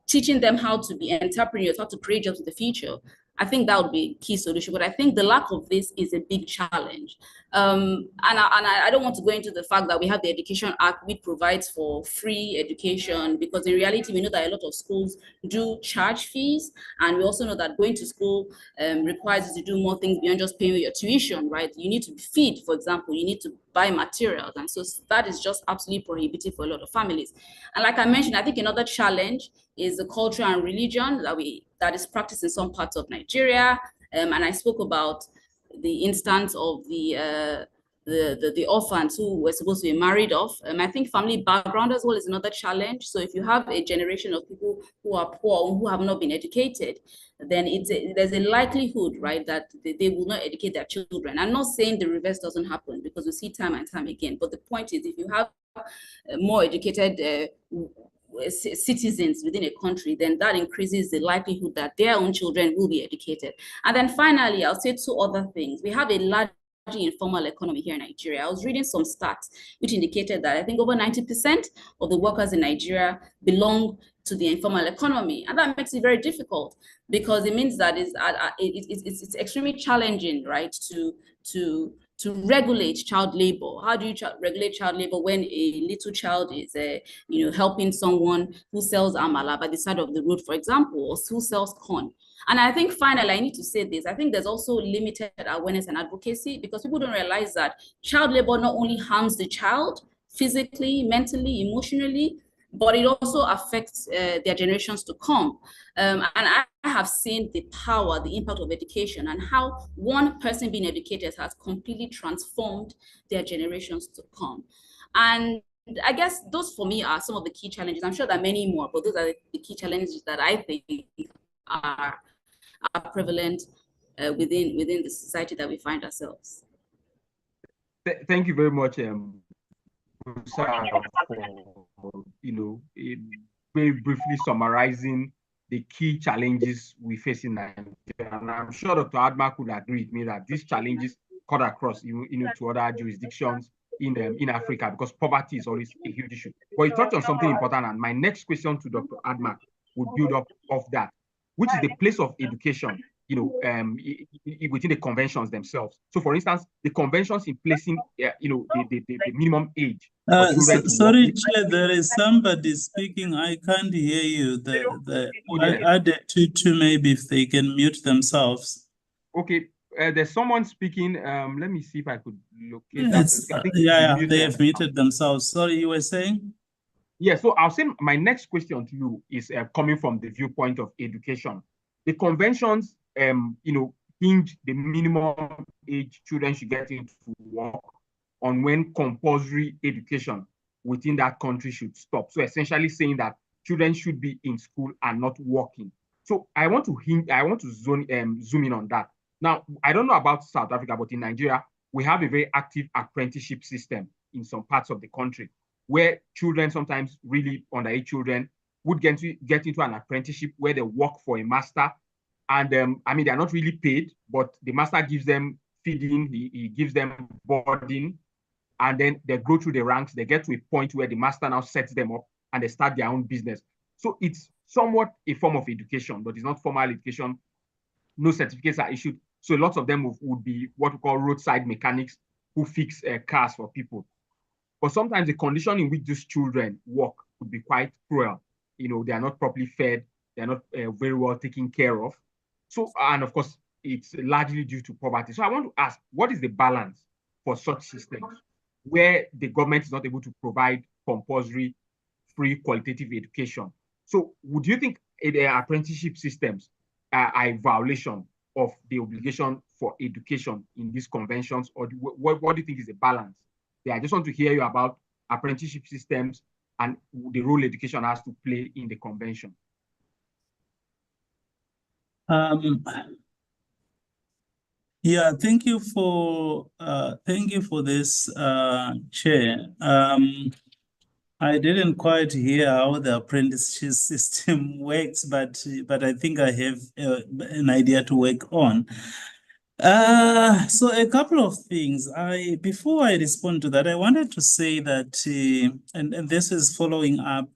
Teaching them how to be entrepreneurs, how to create jobs in the future, I think that would be a key solution. But I think the lack of this is a big challenge. And I don't want to go into the fact that we have the Education Act, which provides for free education, because in reality, we know that a lot of schools do charge fees. And we also know that going to school requires you to do more things beyond just paying your tuition, right? You need to feed, for example, you need to buy materials. And so that is just absolutely prohibitive for a lot of families. And like I mentioned, I think another challenge is the culture and religion that is practiced in some parts of Nigeria. And I spoke about the instance of the orphans who were supposed to be married off. I think family background as well is another challenge. So if you have a generation of people who are poor, who have not been educated, then there's a likelihood, right, that they will not educate their children. I'm not saying the reverse doesn't happen, because we see time and time again. But the point is, if you have more educated citizens within a country, then that increases the likelihood that their own children will be educated. And then finally, I'll say two other things. We have a large informal economy here in Nigeria. I was reading some stats which indicated that I think over 90% of the workers in Nigeria belong to the informal economy. And that makes it very difficult, because it means that it's extremely challenging, right, to regulate child labor. How do you regulate child labor when a little child is helping someone who sells amala by the side of the road, for example, or who sells corn? And I think finally, I need to say this, I think there's also limited awareness and advocacy, because people don't realize that child labor not only harms the child physically, mentally, emotionally, but it also affects their generations to come. And I have seen the power, the impact of education, and how one person being educated has completely transformed their generations to come. And I guess those for me are some of the key challenges. I'm sure there are many more, but those are the key challenges that I think are prevalent within the society that we find ourselves. Thank you very much, for very briefly summarizing the key challenges we face in Nigeria. And I'm sure Dr. Admak would agree with me that these challenges cut across to other jurisdictions in Africa, because poverty is always a huge issue. But you touched on something important, and my next question to Dr. Admak would build up of that, which is the place of education, within the conventions themselves. So, for instance, the conventions in placing, the minimum age. Sorry, Chair, there is somebody speaking. I can't hear you. I added to maybe if they can mute themselves. Okay, there's someone speaking. Let me see if I could locate that. It's, I think yeah, you they muted. have muted themselves. Sorry, you were saying? Yeah, so I'll say my next question to you is coming from the viewpoint of education. The conventions, hinge the minimum age children should get into work on when compulsory education within that country should stop. So essentially saying that children should be in school and not working. So I want to zoom in on that. Now, I don't know about South Africa, but in Nigeria, we have a very active apprenticeship system in some parts of the country, where children, sometimes really underage children, would get into an apprenticeship where they work for a master. And they're not really paid, but the master gives them feeding, he gives them boarding, and then they go through the ranks. They get to a point where the master now sets them up and they start their own business. So it's somewhat a form of education, but it's not formal education. No certificates are issued. So lots of them would be what we call roadside mechanics who fix cars for people. But sometimes the condition in which these children work could be quite cruel. They are not properly fed. They're not very well taken care of. So, and of course, it's largely due to poverty. So I want to ask, what is the balance for such systems where the government is not able to provide compulsory, free, qualitative education? So would you think the apprenticeship systems are a violation of the obligation for education in these conventions? Or what do you think is the balance? Yeah, I just want to hear you about apprenticeship systems and the role education has to play in the convention. Yeah, thank you for this, Chair. I didn't quite hear how the apprenticeship system works, but I think I have an idea to work on. So a couple of things. Before I respond to that, I wanted to say that, and this is following up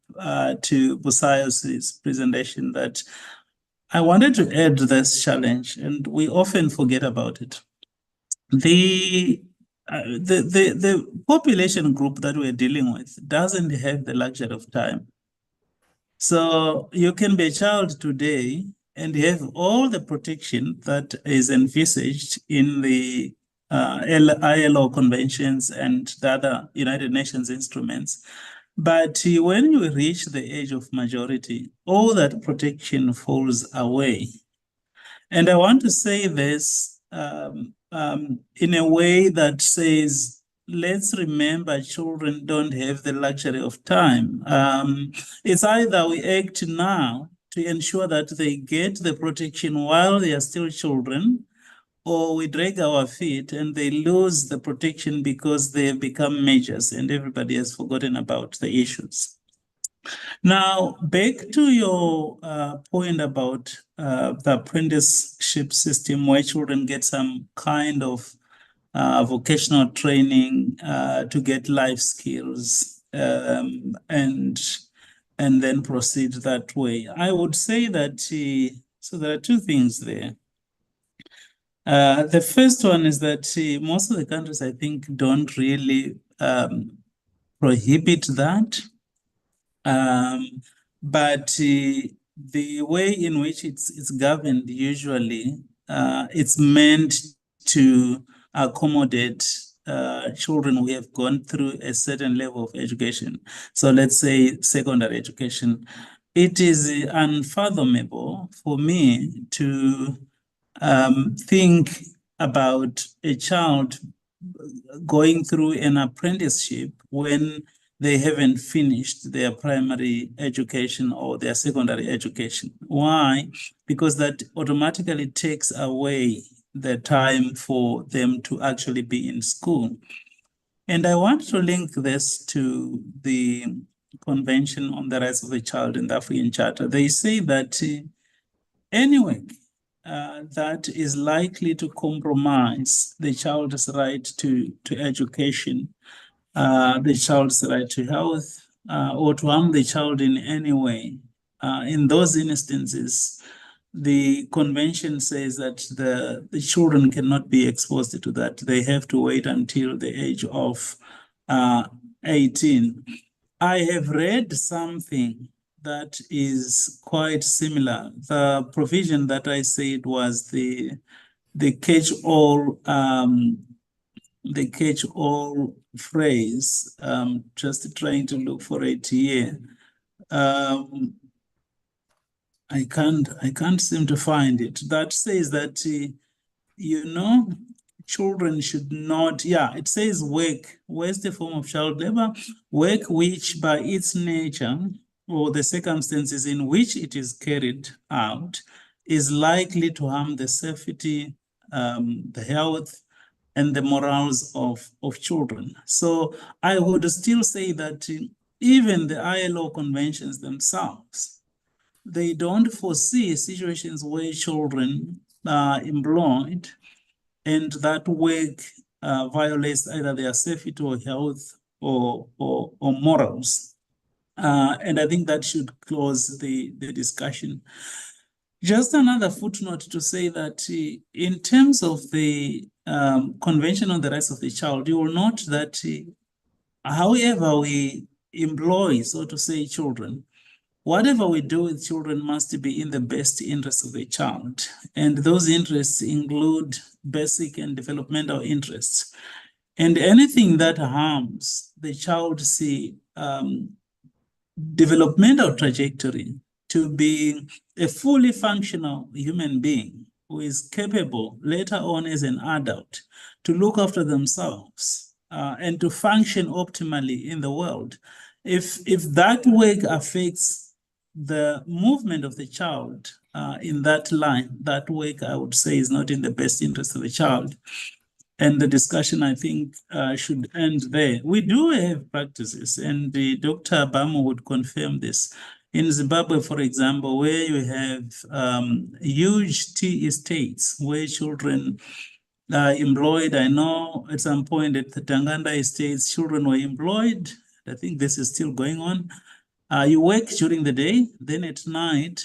to Busayos's presentation, that I wanted to add this challenge, and we often forget about it. The population group that we're dealing with doesn't have the luxury of time. So you can be a child today and have all the protection that is envisaged in the ILO conventions and the other United Nations instruments. But when you reach the age of majority, all that protection falls away. And I want to say this in a way that says, let's remember children don't have the luxury of time. It's either we act now to ensure that they get the protection while they are still children, or we drag our feet and they lose the protection because they have become majors and everybody has forgotten about the issues. Now, back to your point about the apprenticeship system where children get some kind of vocational training to get life skills and then proceed that way. I would say that, so there are two things there. The first one is that most of the countries, I think, don't really prohibit that. But the way in which it's governed, usually, it's meant to accommodate children who have gone through a certain level of education. So let's say secondary education. It is unfathomable for me to think about a child going through an apprenticeship when they haven't finished their primary education or their secondary education. Why? Because that automatically takes away the time for them to actually be in school. And I want to link this to the Convention on the Rights of the Child in the African Charter. They say that any work that is likely to compromise the child's right to education, the child's right to health, or to harm the child in any way. In those instances, the convention says that the children cannot be exposed to that. They have to wait until the age of 18. I have read something that is quite similar. The provision that I said was the catch-all phrase. Just trying to look for it here. I can't seem to find it. That says that children should not, it says work, waste a form of child labor, work which by its nature or the circumstances in which it is carried out is likely to harm the safety, the health, and the morals of children. So I would still say that even the ILO conventions themselves, they don't foresee situations where children are employed and that work violates either their safety or health or morals. And I think that should close the discussion. Just another footnote to say that in terms of the Convention on the Rights of the Child, you will note that however we employ, so to say, children, whatever we do with children must be in the best interest of the child. And those interests include basic and developmental interests. And anything that harms the child's developmental trajectory to be a fully functional human being who is capable later on as an adult to look after themselves and to function optimally in the world. If that work affects the movement of the child in that line, that work I would say is not in the best interest of the child. And the discussion, I think, should end there. We do have practices, and Dr. Bamo would confirm this. In Zimbabwe, for example, where you have huge tea estates where children are employed. I know at some point at the Tanganda estates, children were employed. I think this is still going on. You work during the day, then at night,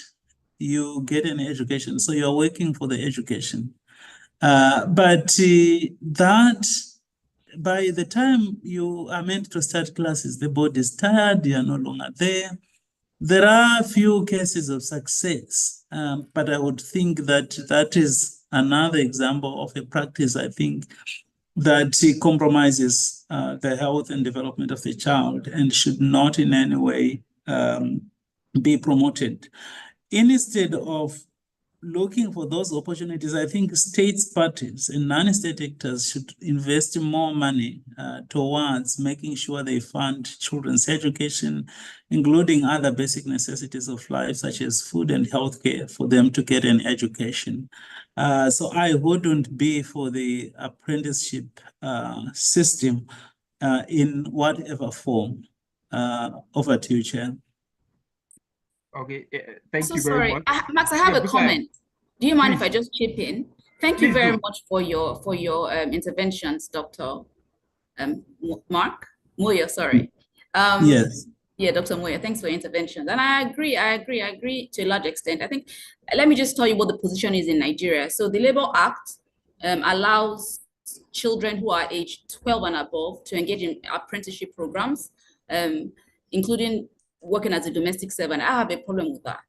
you get an education. So you're working for the education. But that by the time you are meant to start classes, the body is tired, you are no longer there. There are a few cases of success, but I would think that that is another example of a practice, I think, that compromises the health and development of the child and should not in any way be promoted. Instead of looking for those opportunities, I think states parties and non-state actors should invest more money towards making sure they fund children's education, including other basic necessities of life, such as food and healthcare, for them to get an education. So I wouldn't be for the apprenticeship system in whatever form. Over to you, Chair. Okay, thank you very much. Max, I have a comment. Do you mind if I just chip in? Thank you very much for your interventions, Dr. Mark Moya. Sorry. Yes. Yeah, Dr. Moya, thanks for your interventions. And I agree to a large extent. I think, let me just tell you what the position is in Nigeria. So the Labour Act allows children who are aged 12 and above to engage in apprenticeship programs, including working as a domestic servant. I have a problem with that.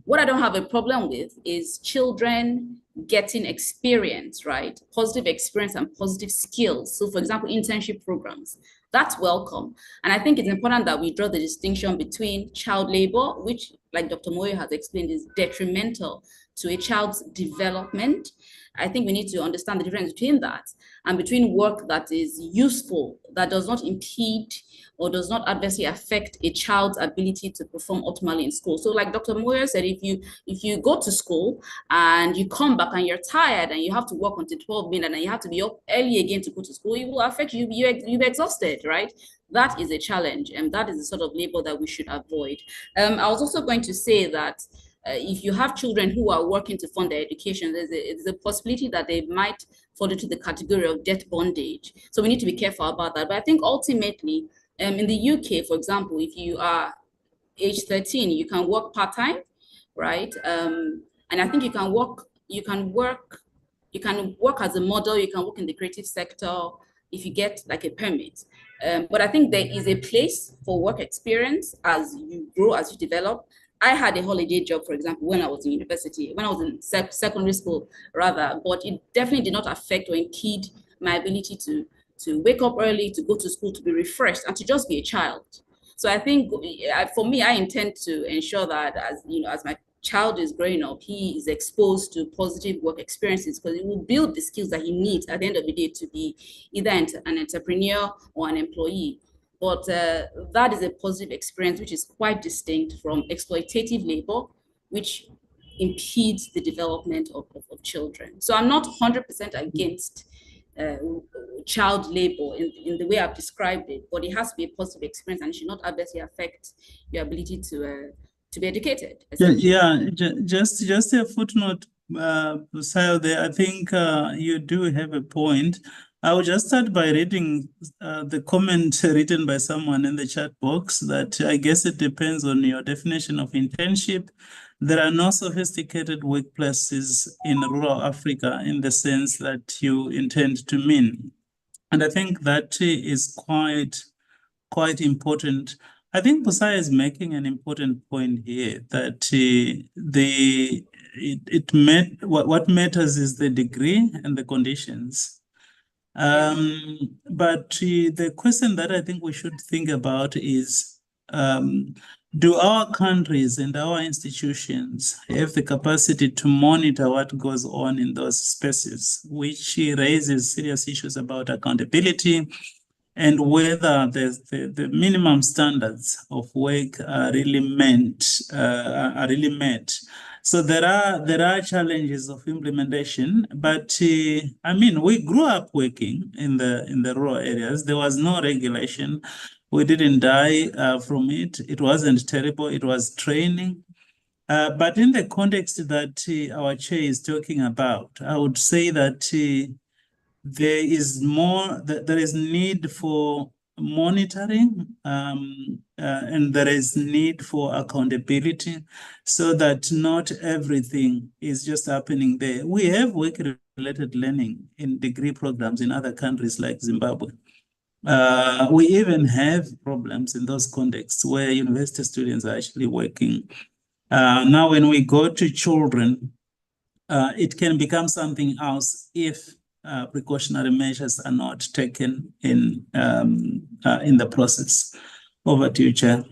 What I don't have a problem with is children getting experience, right? Positive experience and positive skills. So for example, internship programs, that's welcome. And I think it's important that we draw the distinction between child labor, which like Dr. Moyo has explained is detrimental to a child's development. I think we need to understand the difference between that and between work that is useful, that does not impede or does not adversely affect a child's ability to perform optimally in school. So like Dr. Moyer said, if you go to school and you come back and you're tired and you have to work until 12 midnight and you have to be up early again to go to school, it will affect you, you're exhausted, right? That is a challenge, and that is the sort of labor that we should avoid. I was also going to say that if you have children who are working to fund their education, there's a possibility that they might fall into the category of debt bondage. So we need to be careful about that. But I think ultimately, in the UK, for example, if you are age 13, you can work part-time, right? And I think you can work as a model, you can work in the creative sector if you get like a permit. But I think there is a place for work experience as you grow, as you develop. I had a holiday job, for example, when I was in university, when I was in secondary school, rather, but it definitely did not affect or impede my ability to wake up early, to go to school, to be refreshed, and to just be a child. So I think for me, I intend to ensure that as my child is growing up, he is exposed to positive work experiences, because it will build the skills that he needs at the end of the day to be either an entrepreneur or an employee. But that is a positive experience, which is quite distinct from exploitative labor, which impedes the development of children. So I'm not 100% against child labor in the way I've described it, but it has to be a positive experience, and it should not adversely affect your ability to be educated. Just a footnote, Busayo, there. I think you do have a point. I will just start by reading the comment written by someone in the chat box that I guess it depends on your definition of internship. There are no sophisticated workplaces in rural Africa in the sense that you intend to mean. And I think that is quite important. I think Busayo is making an important point here that what matters is the degree and the conditions. But the question that I think we should think about is, do our countries and our institutions have the capacity to monitor what goes on in those spaces, which raises serious issues about accountability and whether the minimum standards of work are really met. So there are challenges of implementation, but I mean, we grew up working in the rural areas. There was no regulation. We didn't die from it. It wasn't terrible. It was training. But in the context that our chair is talking about, I would say that there is need for monitoring and there is need for accountability so that not everything is just happening there. We have work-related learning in degree programs in other countries like Zimbabwe. We even have problems in those contexts where university students are actually working. Now, when we go to children, it can become something else if precautionary measures are not taken in the process. Over to you, Chair.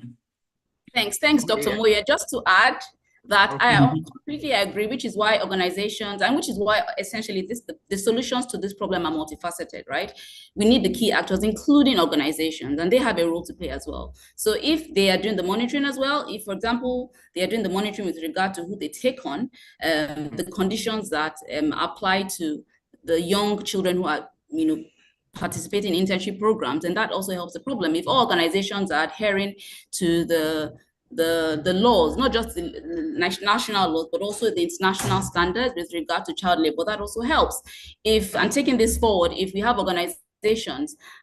Thanks, Dr. Moya. Just to add that I completely agree, which is why organizations, and which is why essentially the solutions to this problem are multifaceted, right? We need the key actors, including organizations, and they have a role to play as well. So if they are doing the monitoring as well, if, for example, they are doing the monitoring with regard to who they take on, the conditions that apply to the young children who are, participating in internship programs, and that also helps the problem. If all organizations are adhering to the laws, not just the national laws, but also the international standards with regard to child labor, that also helps. And taking this forward, if we have organizations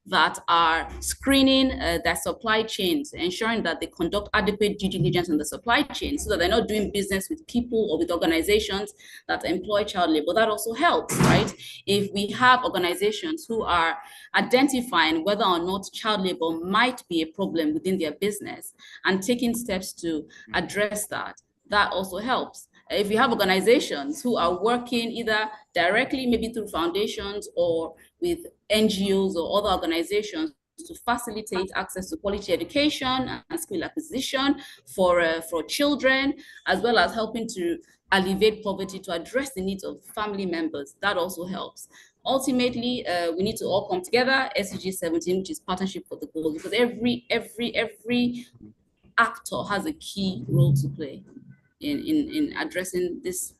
that are screening their supply chains, ensuring that they conduct adequate due diligence in the supply chain so that they're not doing business with people or with organizations that employ child labor, that also helps, right? If we have organizations who are identifying whether or not child labor might be a problem within their business and taking steps to address that, that also helps. If you have organizations who are working either directly, maybe through foundations or with NGOs or other organizations to facilitate access to quality education and skill acquisition for children, as well as helping to alleviate poverty, to address the needs of family members, that also helps. Ultimately, we need to all come together, SDG 17, which is partnership for the goal, because every actor has a key role to play in addressing this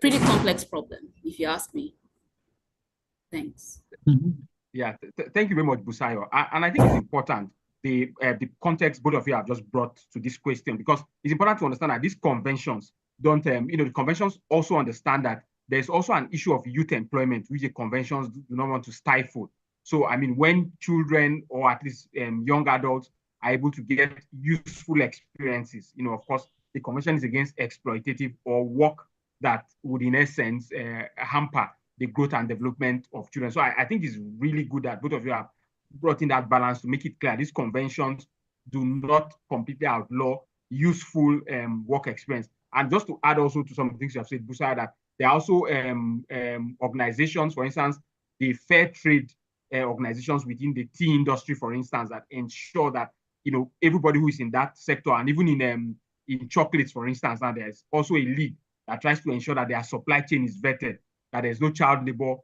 pretty complex problem, if you ask me. Thanks. Yeah, thank you very much, Busayo. And I think it's important, the context both of you have just brought to this question, because it's important to understand that these conventions don't, the conventions also understand that there's also an issue of youth employment, which the conventions do not want to stifle. So, I mean, when children or at least young adults are able to get useful experiences, of course, the convention is against exploitative or work that would, in essence, hamper the growth and development of children. So I think it's really good that both of you have brought in that balance to make it clear these conventions do not completely outlaw useful work experience. And just to add also to some of the things you have said, Busa, that there are also organizations, for instance, the fair trade organizations within the tea industry, for instance, that ensure that, you know, everybody who is in that sector, and even in chocolates, for instance, now there's also a league that tries to ensure that their supply chain is vetted, that there's no child labor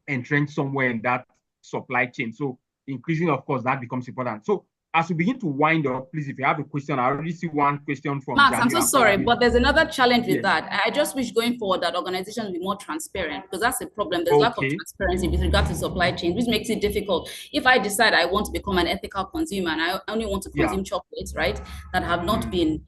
entrenched somewhere in that supply chain. So increasing, of course, that becomes important. So as we begin to wind up, please, if you have a question, I already see one question from Max, Janio. I'm so sorry, but there's another challenge with Yes. that. I just wish going forward that organizations be more transparent, because that's the problem. There's lack of transparency with regard to supply chain, which makes it difficult. If I decide I want to become an ethical consumer and I only want to consume chocolates, right, that have not been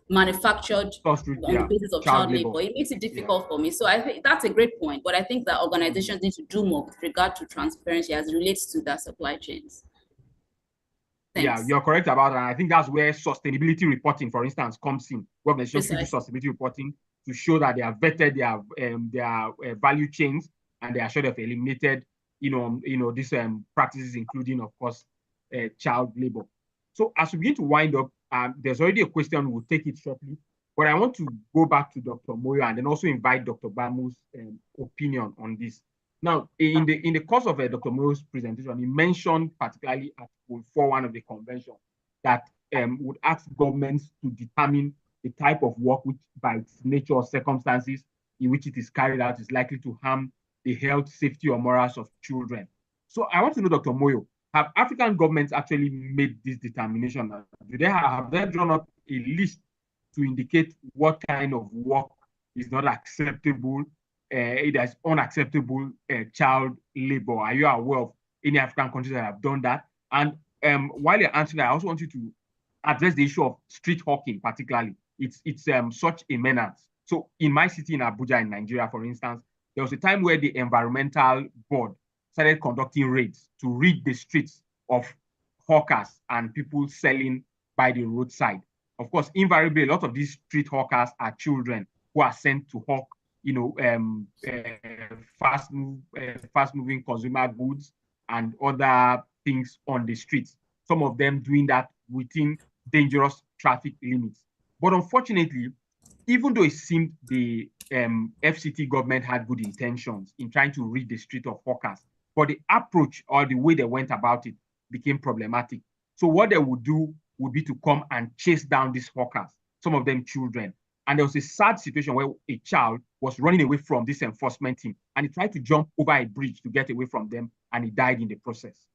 manufactured on the basis of child labor, it makes it difficult for me. So I think that's a great point, but I think that organizations need to do more with regard to transparency as it relates to their supply chains. Thanks. Yeah, you're correct about that. I think that's where sustainability reporting, for instance, comes in. Organizations should do sustainability reporting to show that they have vetted their value chains, and they are sure they've eliminated, these practices, including, of course, child labor. So as we begin to wind up, there's already a question. We'll take it shortly, but I want to go back to Dr. Moyo and then also invite Dr. Bamu's opinion on this. Now, in the course of Dr. Moyo's presentation, he mentioned particularly Article 4.1 of the convention that would ask governments to determine the type of work which, by its nature or circumstances in which it is carried out, is likely to harm the health, safety, or morals of children. So I want to know, Dr. Moyo, have African governments actually made this determination? Have they drawn up a list to indicate what kind of work is not acceptable? It is unacceptable child labor? Are you aware of any African countries that have done that? And while you're answering that, I also want you to address the issue of street hawking, particularly. It's such a menace. So in my city in Abuja, in Nigeria, for instance, there was a time where the environmental board started conducting raids to rid the streets of hawkers and people selling by the roadside. Of course, invariably, a lot of these street hawkers are children who are sent to hawk fast-moving consumer goods and other things on the streets. Some of them doing that within dangerous traffic limits. But unfortunately, even though it seemed the FCT government had good intentions in trying to rid the street of hawkers, but the approach or the way they went about it became problematic. So what they would do would be to come and chase down these hawkers, some of them children. And there was a sad situation where a child was running away from this enforcement team, and he tried to jump over a bridge to get away from them, and he died in the process.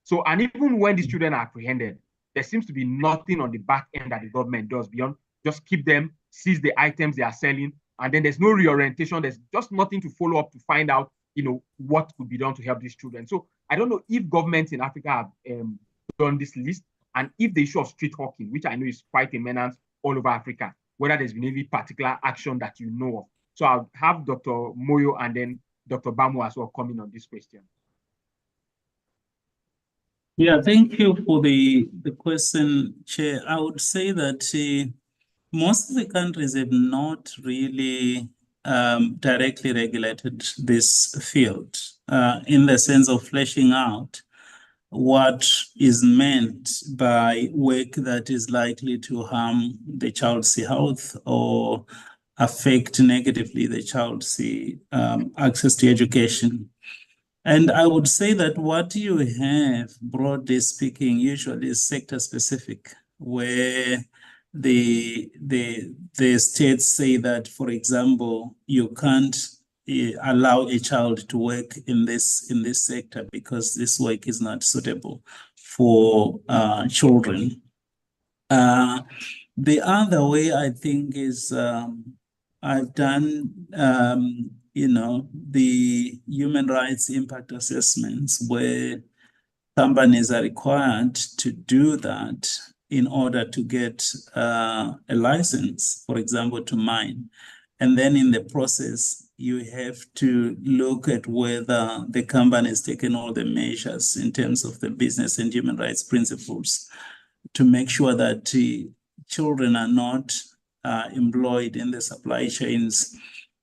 So, and even when these children are apprehended, there seems to be nothing on the back end that the government does beyond just keep them, seize the items they are selling, and then there's no reorientation. There's just nothing to follow up to find out, what could be done to help these children. So I don't know if governments in Africa have done this list, and if the issue of street hawking, which I know is quite a menace all over Africa, whether there's been any particular action that you know of. So I'll have Dr. Moyo and then Dr. Bamu as well coming on this question. Yeah, thank you for the question, Chair. I would say that most of the countries have not really directly regulated this field in the sense of fleshing out what is meant by work that is likely to harm the child's health or affect negatively the child's access to education. And I would say that what you have, broadly speaking, usually is sector specific, where the states say that, for example, you can't allow a child to work in this sector because this work is not suitable for children. The other way, I think, is I've done the human rights impact assessments where companies are required to do that in order to get a license, for example, to mine. And then in the process, you have to look at whether the company has taken all the measures in terms of the business and human rights principles to make sure that children are not employed in the supply chains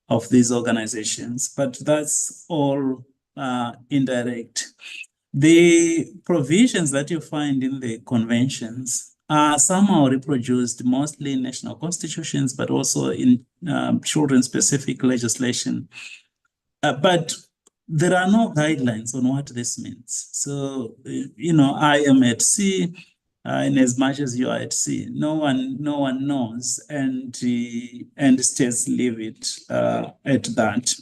of these organizations. But that's all indirect. The provisions that you find in the conventions are somehow reproduced mostly in national constitutions, but also in children-specific legislation. But there are no guidelines on what this means. So, I am at sea, in as much as you are at sea. No one knows, and states leave it at that.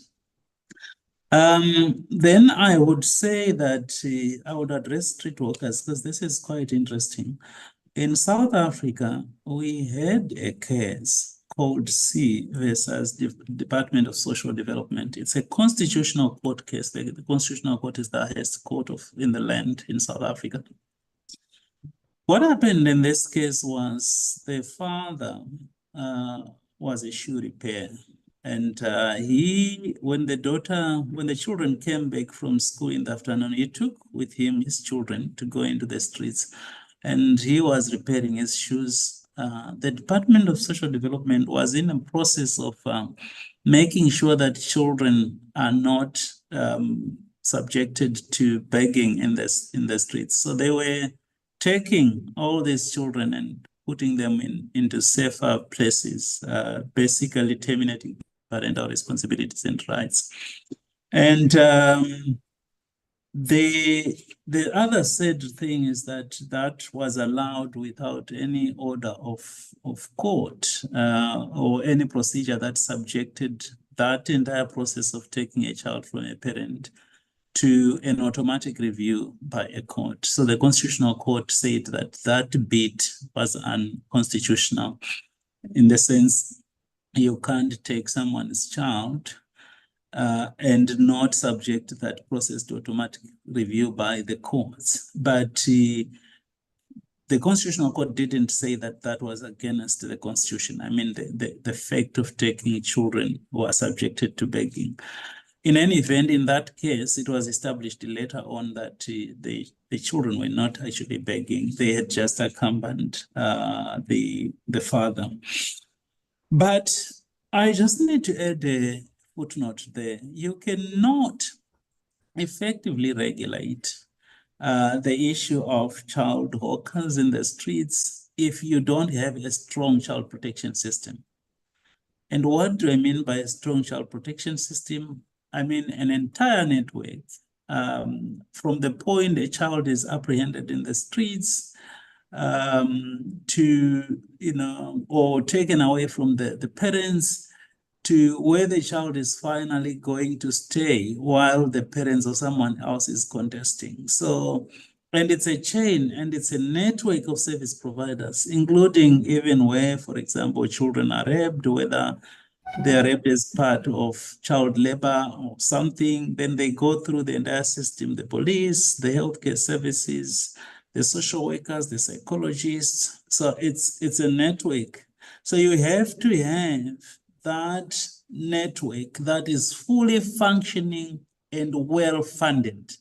Then I would say that I would address street workers, because this is quite interesting. In South Africa, we had a case called C versus Department of Social Development. It's a constitutional court case. The constitutional court is the highest court in the land in South Africa. What happened in this case was the father was a shoe repair. And when the children came back from school in the afternoon, he took with him his children to go into the streets, and he was repairing his shoes. The Department of Social Development was in a process of making sure that children are not subjected to begging in the streets. So they were taking all these children and putting them into safer places, basically terminating parental responsibilities and rights. And the other sad thing is that was allowed without any order of court or any procedure that subjected that entire process of taking a child from a parent to an automatic review by a court. So the Constitutional Court said that bit was unconstitutional, in the sense you can't take someone's child and not subject that process to automatic review by the courts. But the Constitutional Court didn't say that was against the Constitution. I mean, the fact of taking children who are subjected to begging. In any event, in that case, it was established later on that the children were not actually begging. They had just accompanied the father. But I just need to add a footnote there. You cannot effectively regulate the issue of child hawkers in the streets if you don't have a strong child protection system. And what do I mean by a strong child protection system? I mean an entire network from the point a child is apprehended in the streets to, or taken away from the parents, to where the child is finally going to stay while the parents or someone else is contesting. So, and it's a chain and it's a network of service providers, including even where, for example, children are raped, whether they are raped as part of child labor or something, then they go through the entire system, the police, the healthcare services, the social workers, the psychologists. So it's a network. So you have to have that network that is fully functioning and well-funded.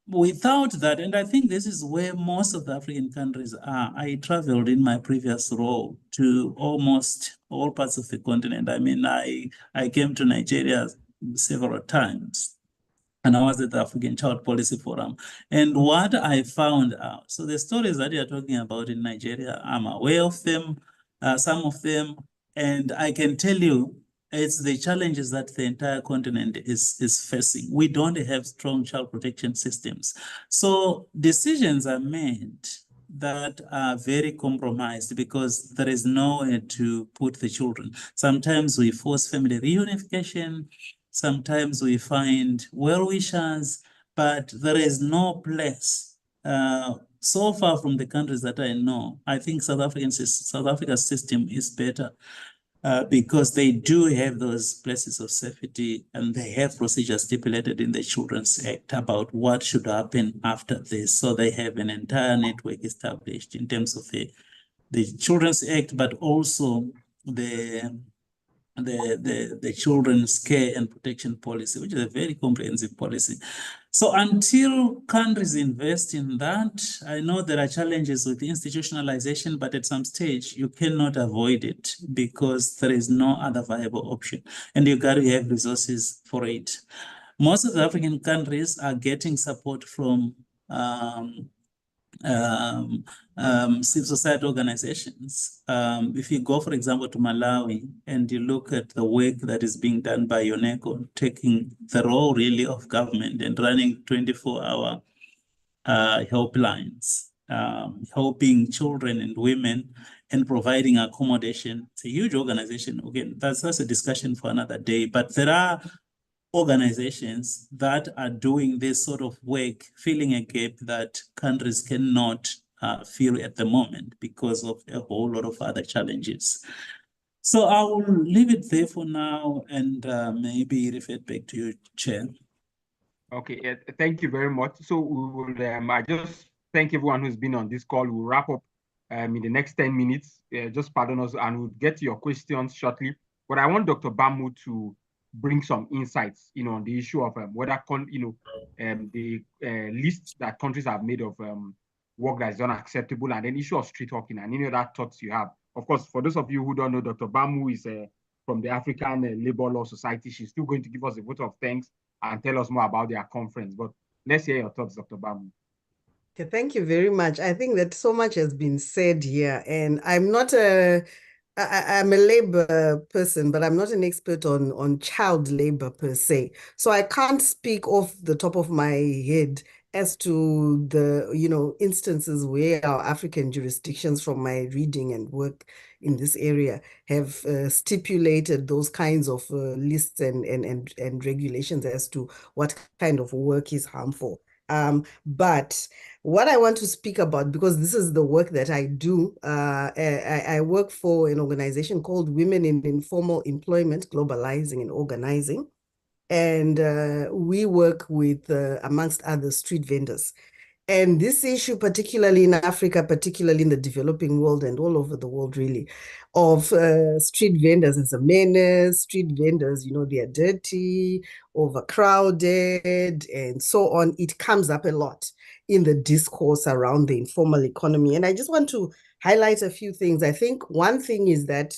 Without that, and I think this is where most of the African countries are. I traveled in my previous role to almost all parts of the continent. I mean, I came to Nigeria several times, and I was at the African Child Policy Forum. And what I found out, so the stories that you're talking about in Nigeria, I'm aware of them, some of them, and I can tell you, it's the challenges that the entire continent is facing. We don't have strong child protection systems. So decisions are made that are very compromised because there is nowhere to put the children. Sometimes we force family reunification. Sometimes we find well-wishers, but there is no place. So far from the countries that I know, I think South Africa's system is better. Because they do have those places of safety and they have procedures stipulated in the Children's Act about what should happen after this. So they have an entire network established in terms of the Children's Act, but also the Children's Care and Protection Policy, which is a very comprehensive policy. So until countries invest in that, I know there are challenges with institutionalization, but at some stage you cannot avoid it because there is no other viable option and you got to have resources for it. Most of the African countries are getting support from civil society organizations. If you go, for example, to Malawi and you look at the work that is being done by UNESCO, taking the role really of government and running 24-hour helplines, helping children and women and providing accommodation. It's a huge organization. Again, that's a discussion for another day, but there are organizations that are doing this sort of work, filling a gap that countries cannot fill at the moment because of a whole lot of other challenges. So I will leave it there for now and maybe refer back to you, Chair. Okay, thank you very much. So we will, I just thank everyone who's been on this call. We'll wrap up in the next 10 minutes. Just pardon us, and we'll get to your questions shortly. But I want Dr. Bamu to bring some insights, on the issue of whether, the list that countries have made of work that is unacceptable, and then issue of street hawking and any other thoughts you have. Of course, for those of you who don't know, Dr. Bamu is from the African Labor Law Society. She's still going to give us a vote of thanks and tell us more about their conference. But let's hear your thoughts, Dr. Bamu. Okay, thank you very much. I think that so much has been said here, and I'm not I'm a labor person, but I'm not an expert on child labor per se. So I can't speak off the top of my head as to the, instances where our African jurisdictions, from my reading and work in this area, have stipulated those kinds of lists and regulations as to what kind of work is harmful. But what I want to speak about, because this is the work that I do, I work for an organization called Women in Informal Employment, Globalizing and Organizing. And we work with, amongst others, street vendors. And this issue, particularly in Africa, particularly in the developing world and all over the world, really, of street vendors as a menace, street vendors, they are dirty, overcrowded, and so on. It comes up a lot in the discourse around the informal economy. And I just want to highlight a few things. I think one thing is that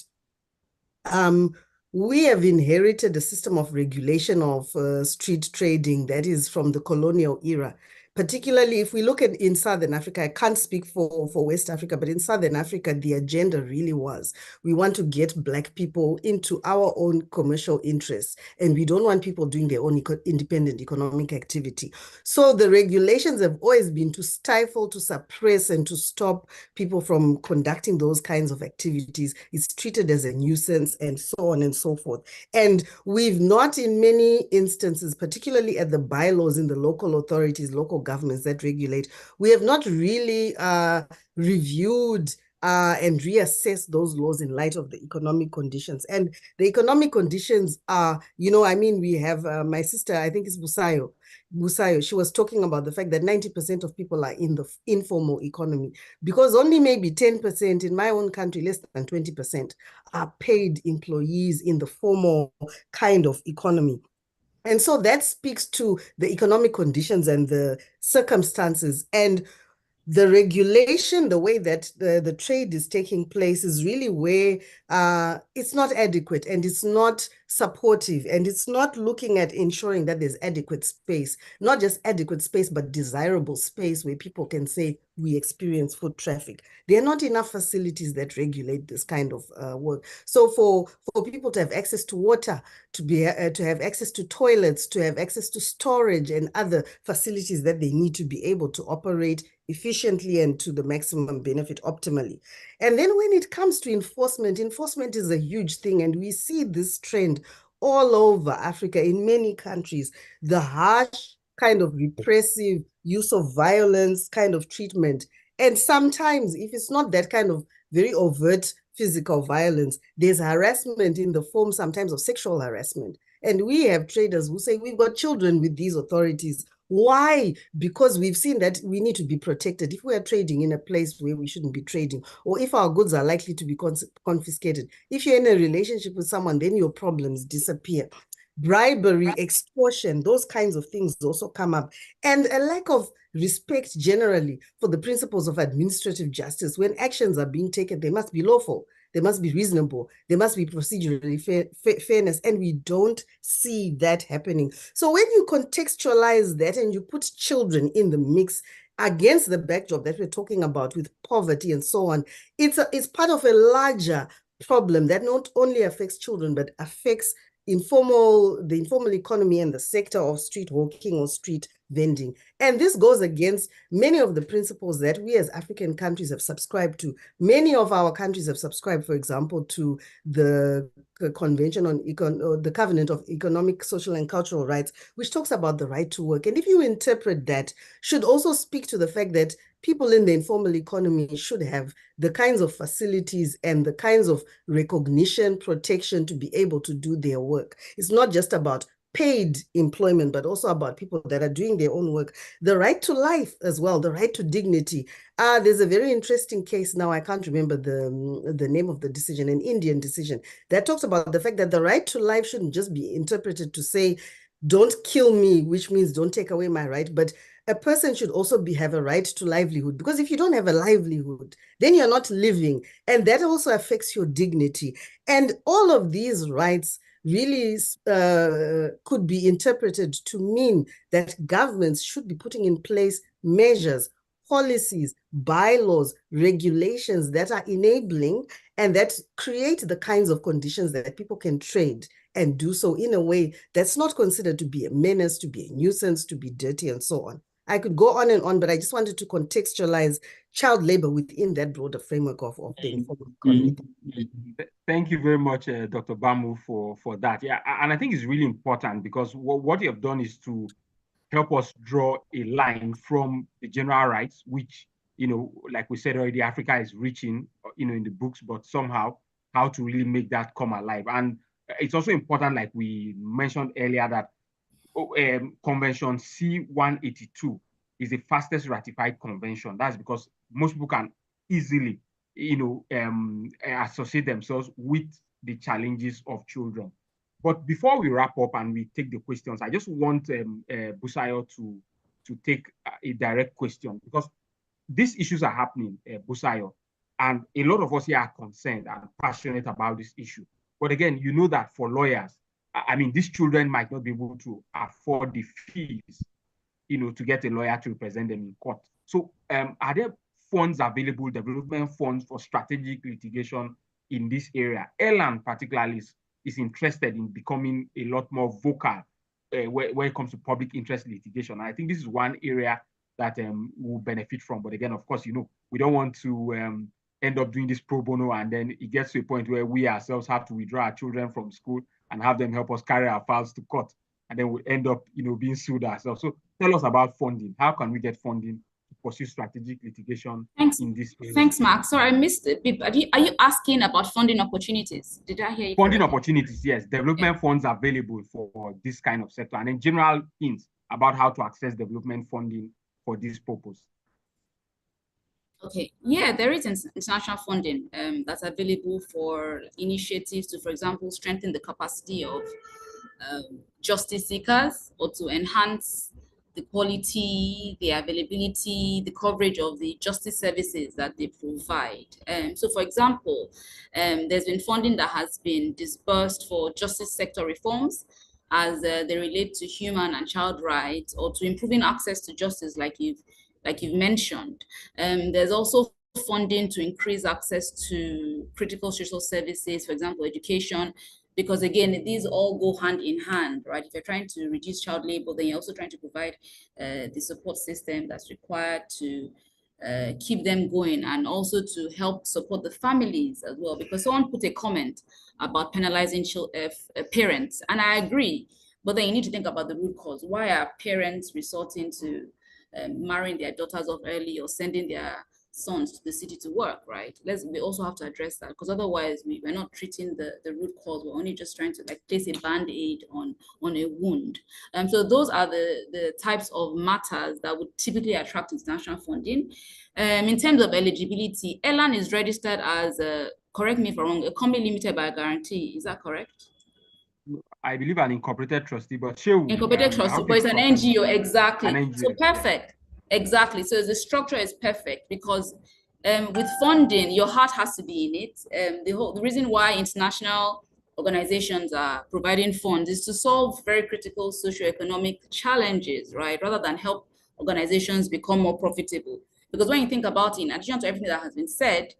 we have inherited a system of regulation of street trading that is from the colonial era. Particularly if we look at in Southern Africa, I can't speak for West Africa, but in Southern Africa, the agenda really was, we want to get Black people into our own commercial interests, and we don't want people doing their own independent economic activity. So the regulations have always been to stifle, to suppress, and to stop people from conducting those kinds of activities. It's treated as a nuisance and so on and so forth. And we've not, in many instances, particularly at the bylaws in the local authorities, local governments that regulate, we have not really reviewed and reassessed those laws in light of the economic conditions. And the economic conditions are, we have my sister, I think it's Busayo, she was talking about the fact that 90% of people are in the informal economy, because only maybe 10% in my own country, less than 20%, are paid employees in the formal kind of economy. And so that speaks to the economic conditions and the circumstances. And the regulation, the way that the trade is taking place, is really where it's not adequate and it's not supportive, and it's not looking at ensuring that there's adequate space, not just adequate space, but desirable space where people can say, we experience foot traffic. There are not enough facilities that regulate this kind of work. So for people to have access to water, to have access to toilets, to have access to storage and other facilities that they need to be able to operate efficiently and to the maximum benefit optimally. And then when it comes to enforcement is a huge thing. And we see this trend all over Africa in many countries, the harsh kind of repressive use of violence kind of treatment. And sometimes if it's not that kind of very overt physical violence, there's harassment in the form sometimes of sexual harassment. And we have traders who say, we've got children with these authorities. Why? Because we've seen that we need to be protected. If we are trading in a place where we shouldn't be trading, or if our goods are likely to be confiscated, if you're in a relationship with someone, then your problems disappear. Bribery, extortion, those kinds of things also come up. And a lack of respect generally for the principles of administrative justice. When actions are being taken, they must be lawful. They must be reasonable. There must be procedurally fairness, and we don't see that happening. So when you contextualize that and you put children in the mix, against the backdrop that we're talking about with poverty and so on, it's part of a larger problem that not only affects children, but affects the informal economy and the sector of street walking or street vending. And this goes against many of the principles that we as African countries have subscribed to. Many of our countries have subscribed, for example, to the Convention on the Covenant of Economic, Social, and Cultural Rights, which talks about the right to work. And if you interpret that, should also speak to the fact that people in the informal economy should have the kinds of facilities and the kinds of recognition, protection to be able to do their work. It's not just about paid employment, but also about people that are doing their own work. The right to life as well, the right to dignity. There's a very interesting case now, I can't remember the name of the decision, an Indian decision, that talks about the fact that the right to life shouldn't just be interpreted to say, don't kill me, which means don't take away my right, but a person should also have a right to livelihood, because if you don't have a livelihood, then you're not living, and that also affects your dignity. And all of these rights really could be interpreted to mean that governments should be putting in place measures, policies, bylaws, regulations that are enabling and that create the kinds of conditions that people can trade and do so in a way that's not considered to be a menace, to be a nuisance, to be dirty, and so on. I could go on and on, but I just wanted to contextualize child labor within that broader framework of the informal economy. Thank you very much, Dr. Bamu, for that. Yeah, and I think it's really important because what you have done is to help us draw a line from the general rights, which, like we said already, Africa is reaching, in the books, but somehow how to really make that come alive. And it's also important, like we mentioned earlier, that Convention C182 is the fastest ratified convention. That's because most people can easily, associate themselves with the challenges of children. But before we wrap up and we take the questions, I just want Busayo to take a direct question, because these issues are happening, Busayo, and a lot of us here are concerned and passionate about this issue. But again, you know that for lawyers, I mean, these children might not be able to afford the fees, to get a lawyer to represent them in court. So are there funds available, development funds for strategic litigation in this area? Elan particularly is interested in becoming a lot more vocal when it comes to public interest litigation. And I think this is one area that will benefit from. But again, of course, we don't want to end up doing this pro bono, and then it gets to a point where we ourselves have to withdraw our children from school and have them help us carry our files to court, and then we end up, being sued ourselves. So tell us about funding. How can we get funding to pursue strategic litigation in this area? Thanks, Mark. Sorry, I missed it. Are you asking about funding opportunities? Did I hear you? Funding opportunities, yes. Development funds available for this kind of sector, and then general hints about how to access development funding for this purpose. Okay, yeah, there is international funding that's available for initiatives to, for example, strengthen the capacity of justice seekers, or to enhance the quality, the availability, the coverage of the justice services that they provide. So, for example, there's been funding that has been disbursed for justice sector reforms as they relate to human and child rights, or to improving access to justice, like you've mentioned. There's also funding to increase access to critical social services, for example, education, because again, these all go hand in hand, right? If you're trying to reduce child labor, then you're also trying to provide the support system that's required to keep them going, and also to help support the families as well. Because someone put a comment about penalizing parents, and I agree, but then you need to think about the root cause. Why are parents resorting to marrying their daughters off early, or sending their sons to the city to work, right? We also have to address that, because otherwise we're not treating the root cause. We're only just trying to place a band-aid on a wound. So those are the types of matters that would typically attract international funding. In terms of eligibility, Elan is registered as, correct me if I'm wrong, a company limited by a guarantee. Is that correct? I believe an incorporated trustee, but sure. Incorporated trustee, but it's an NGO, exactly. NGO. So perfect, exactly. So the structure is perfect, because with funding, your heart has to be in it. The reason why international organizations are providing funds is to solve very critical socioeconomic challenges, right? Rather than help organizations become more profitable. Because when you think about it, in addition to everything that has been said,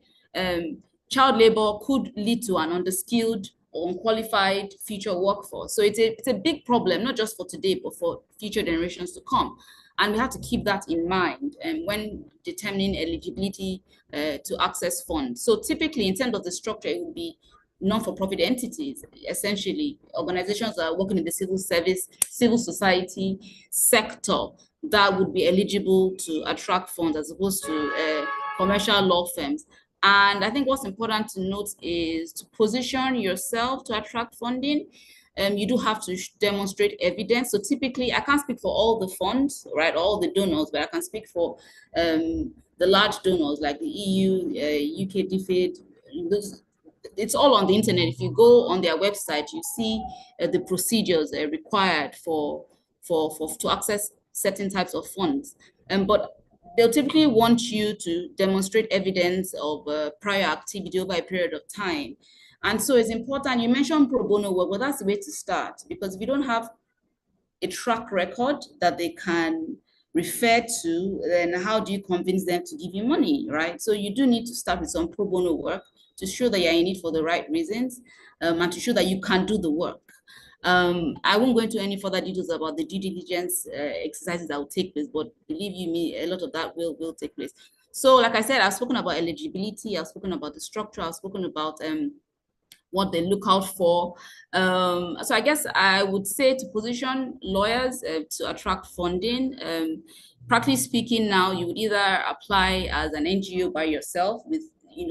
child labor could lead to an underskilled or unqualified future workforce. So it's a big problem, not just for today, but for future generations to come. And we have to keep that in mind when determining eligibility to access funds. So typically, in terms of the structure, it would be non-for-profit entities, essentially organizations that are working in the civil service, civil society sector that would be eligible to attract funds as opposed to commercial law firms. And I think what's important to note is to position yourself to attract funding. You do have to demonstrate evidence. So typically, I can't speak for all the funds, right, all the donors, but I can speak for the large donors like the EU, UK DFID. It's all on the internet. If you go on their website, you see the procedures required to access certain types of funds. But they'll typically want you to demonstrate evidence of prior activity over a period of time. And so it's important, you mentioned pro bono work, well, that's the way to start, because if you don't have a track record that they can refer to, then how do you convince them to give you money, right? So you do need to start with some pro bono work to show that you're in it for the right reasons, and to show that you can do the work. I won't go into any further details about the due diligence exercises that will take place, but believe you me, a lot of that will take place. So like I said, I've spoken about eligibility, I've spoken about the structure, I've spoken about what they look out for. So I guess I would say to position lawyers to attract funding. Practically speaking, now you would either apply as an NGO by yourself with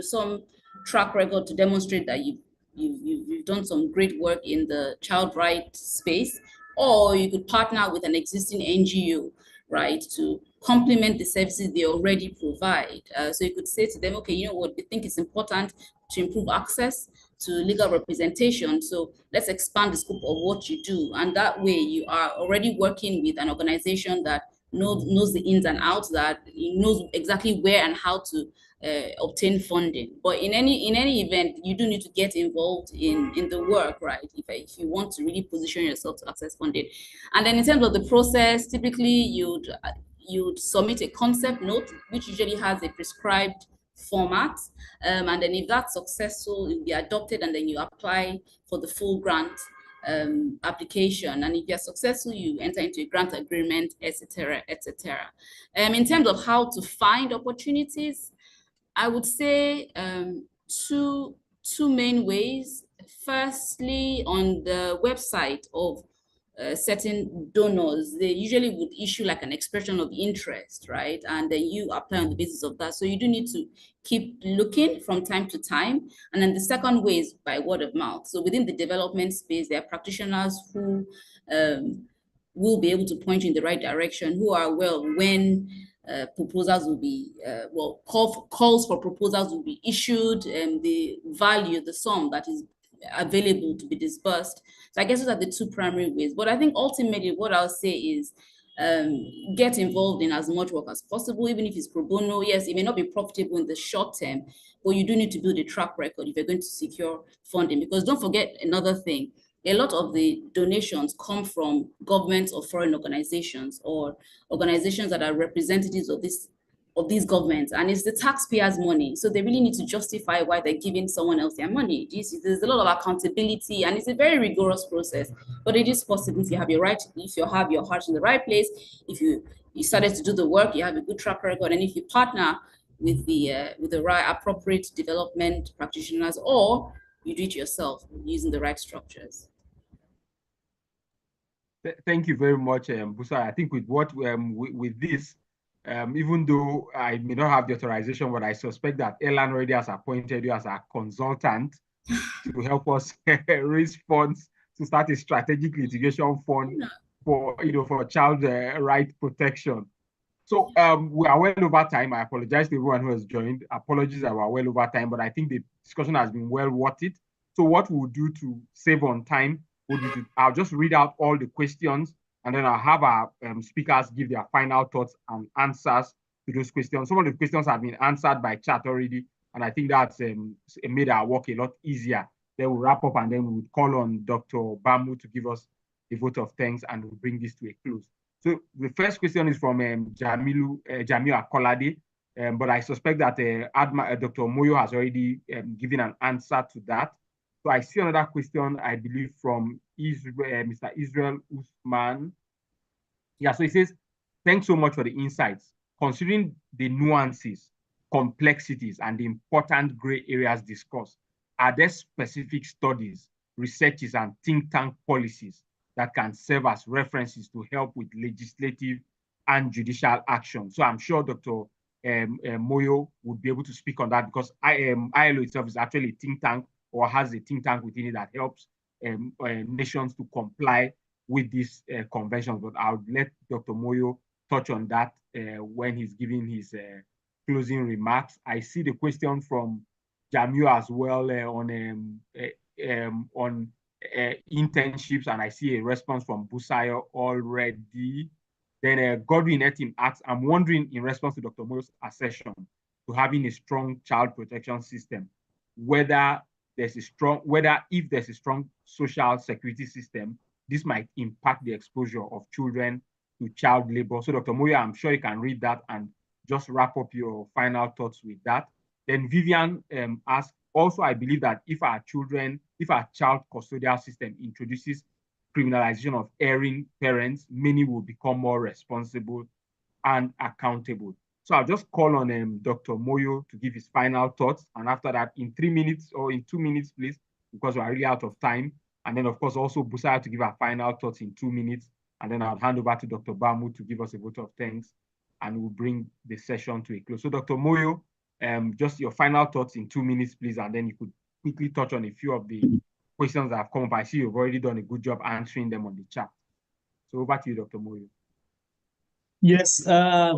some track record to demonstrate that you've done some great work in the child rights space, or you could partner with an existing NGO, right, to complement the services they already provide. So you could say to them, okay, you know what, we think it's important to improve access to legal representation. So let's expand the scope of what you do. And that way you are already working with an organization that knows the ins and outs, that knows exactly where and how to obtain funding. But in any event, you do need to get involved in the work, right? If you want to really position yourself to access funding. And then in terms of the process, typically you'd submit a concept note, which usually has a prescribed format, and then if that's successful, it will be adopted, and then you apply for the full grant application. And if you're successful, you enter into a grant agreement, etc., etc. In terms of how to find opportunities, I would say two main ways. Firstly, on the website of certain donors, they usually would issue like an expression of interest, right? And then you apply on the basis of that. So you do need to keep looking from time to time. And then the second way is by word of mouth. So within the development space, there are practitioners who will be able to point you in the right direction, who are aware when proposals will be, calls for proposals will be issued, and the value, the sum that is available to be disbursed. So I guess those are the two primary ways. But I think ultimately what I'll say is get involved in as much work as possible, even if it's pro bono. Yes, it may not be profitable in the short term, but you do need to build a track record if you're going to secure funding. Because don't forget another thing, a lot of the donations come from governments or foreign organizations or organizations that are representatives of these governments, and it's the taxpayers' money. So they really need to justify why they're giving someone else their money. There's a lot of accountability, and it's a very rigorous process, but it is possible if you have your heart in the right place, if you started to do the work, you have a good track record, and if you partner with the right appropriate development practitioners, or you do it yourself using the right structures. Thank you very much, Busa. I think with what with this, even though I may not have the authorization, but I suspect that Elan already has appointed you as a consultant to help us raise funds to start a strategic litigation fund for child right protection. So we are well over time. I apologize to everyone who has joined. Apologies that we're well over time, but I think the discussion has been well worth it. So what we'll do to save on time would be I'll just read out all the questions, and then I'll have our speakers give their final thoughts and answers to those questions. Some of the questions have been answered by chat already, and I think that's made our work a lot easier. Then we'll wrap up, and then we'll call on Dr. Bamu to give us a vote of thanks, and we'll bring this to a close. So the first question is from Jamil Akolade, but I suspect that Dr. Moyo has already given an answer to that. So I see another question, I believe, from Mr. Israel Usman. Yeah, so he says, thanks so much for the insights. Considering the nuances, complexities, and the important gray areas discussed, are there specific studies, researches, and think tank policies that can serve as references to help with legislative and judicial action? So I'm sure Dr. Moyo would be able to speak on that, because ILO itself is actually a think tank, or has a think tank within it that helps nations to comply with these conventions. But I'll let Dr. Moyo touch on that when he's giving his closing remarks. I see the question from Jamil as well on internships, and I see a response from Busayo already. Then Godwin Etim asks, I'm wondering, in response to Dr. Moyo's assertion to having a strong child protection system, whether if there's a strong social security system, this might impact the exposure of children to child labor. So Dr. Moyo, I'm sure you can read that and just wrap up your final thoughts with that. Then Vivian asks, also, I believe that if our child custodial system introduces criminalization of erring parents, many will become more responsible and accountable. So I'll just call on Dr. Moyo to give his final thoughts. And after that, in 3 minutes or in 2 minutes, please, because we're really out of time. And then, of course, also Busaya to give our final thoughts in 2 minutes. And then I'll hand over to Dr. Bamu to give us a vote of thanks, and we'll bring the session to a close. So Dr. Moyo, just your final thoughts in 2 minutes, please. And then you could quickly touch on a few of the questions that have come up. I see you've already done a good job answering them on the chat. So over to you, Dr. Moyo. Yes,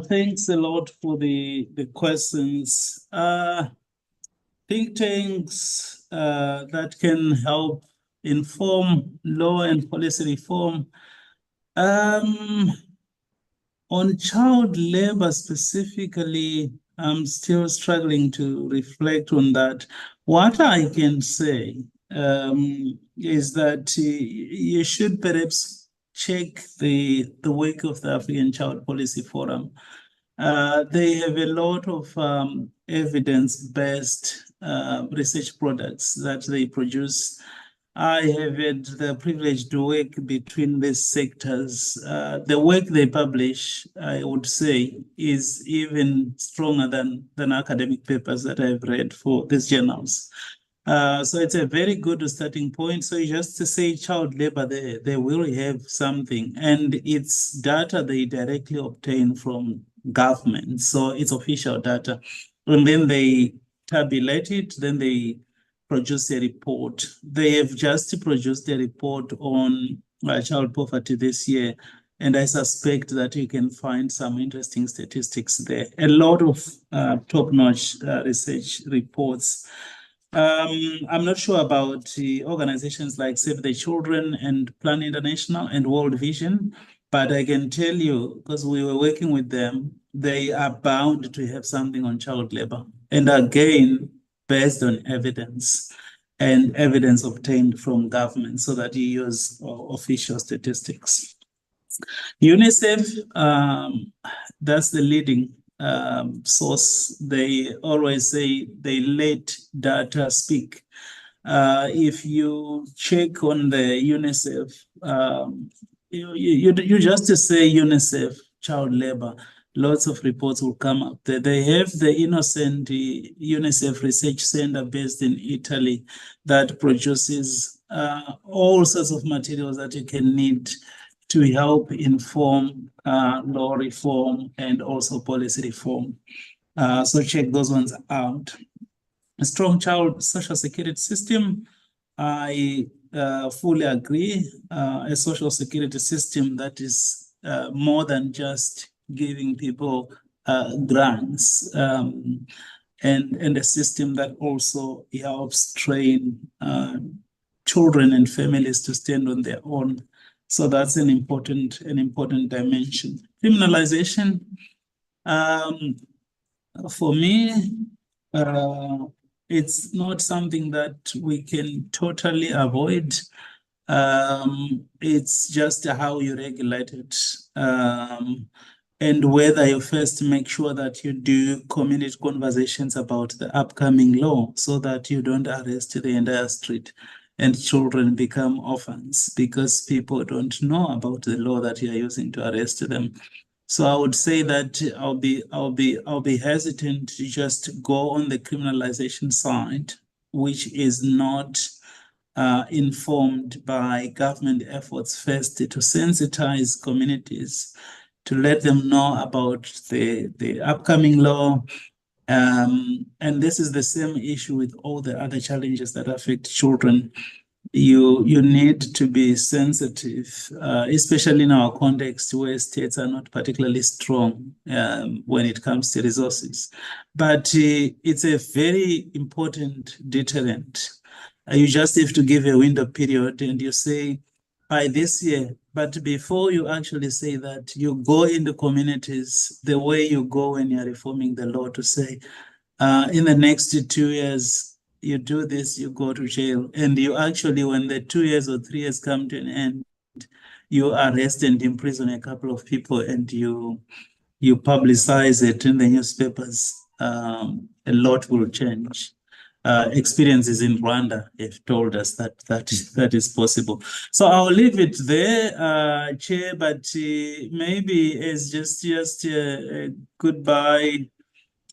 thanks a lot for the questions. Think tanks that can help inform law and policy reform. On child labor specifically, I'm still struggling to reflect on that. What I can say is that you should perhaps check the work of the African Child Policy Forum. They have a lot of evidence-based research products that they produce. I have had the privilege to work between these sectors. The work they publish, I would say, is even stronger than academic papers that I've read for these journals. So it's a very good starting point. So just to say child labor, they will have something, and it's data they directly obtain from government. So it's official data. And then they tabulate it, then they produce a report. They have just produced a report on child poverty this year, and I suspect that you can find some interesting statistics there. A lot of top-notch research reports. I'm not sure about the organizations like Save the Children and Plan International and World Vision, but I can tell you, because we were working with them, they are bound to have something on child labor. And again, based on evidence and evidence obtained from government, so that you use official statistics. UNICEF, that's the leading source. They always say they let data speak. If you check on the UNICEF, you just say UNICEF child labor, lots of reports will come up. They have the Innocent UNICEF Research Center based in Italy that produces all sorts of materials that you can need to help inform law reform and also policy reform. So check those ones out. A strong child social security system, I fully agree. A social security system that is more than just giving people grants, and a system that also helps train children and families to stand on their own. So that's an important dimension. Criminalization, for me, it's not something that we can totally avoid. It's just how you regulate it. And whether you first make sure that you do community conversations about the upcoming law so that you don't arrest the entire street and children become orphans because people don't know about the law that you're using to arrest them. So I would say that I'll be hesitant to just go on the criminalization side, which is not informed by government efforts first to sensitize communities, to let them know about the upcoming law. And this is the same issue with all the other challenges that affect children. You need to be sensitive, especially in our context where states are not particularly strong when it comes to resources. But it's a very important deterrent. You just have to give a window period and you say, by this year, but before you actually say that, you go into communities the way you go when you're reforming the law to say, in the next 2 years, you do this, you go to jail. And you actually, when the 2 years or 3 years come to an end, you arrest and imprison a couple of people and you publicize it in the newspapers. A lot will change. Experiences in Rwanda have told us that is possible. So I'll leave it there, Chair, but maybe as just a goodbye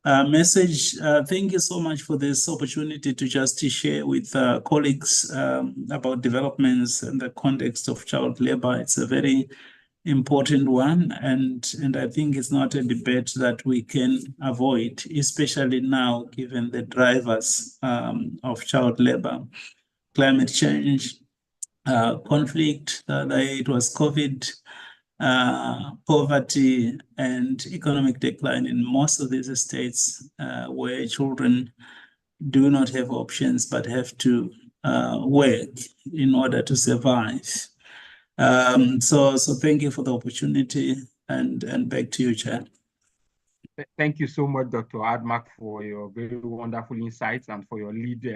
message. Thank you so much for this opportunity to just share with colleagues about developments in the context of child labor. It's a very important one, and I think it's not a debate that we can avoid, especially now given the drivers of child labor, climate change, conflict, it was COVID, poverty and economic decline in most of these states where children do not have options but have to work in order to survive. So thank you for the opportunity, and back to you, Chair. Thank you so much, Dr. Admak, for your very wonderful insights and for your lead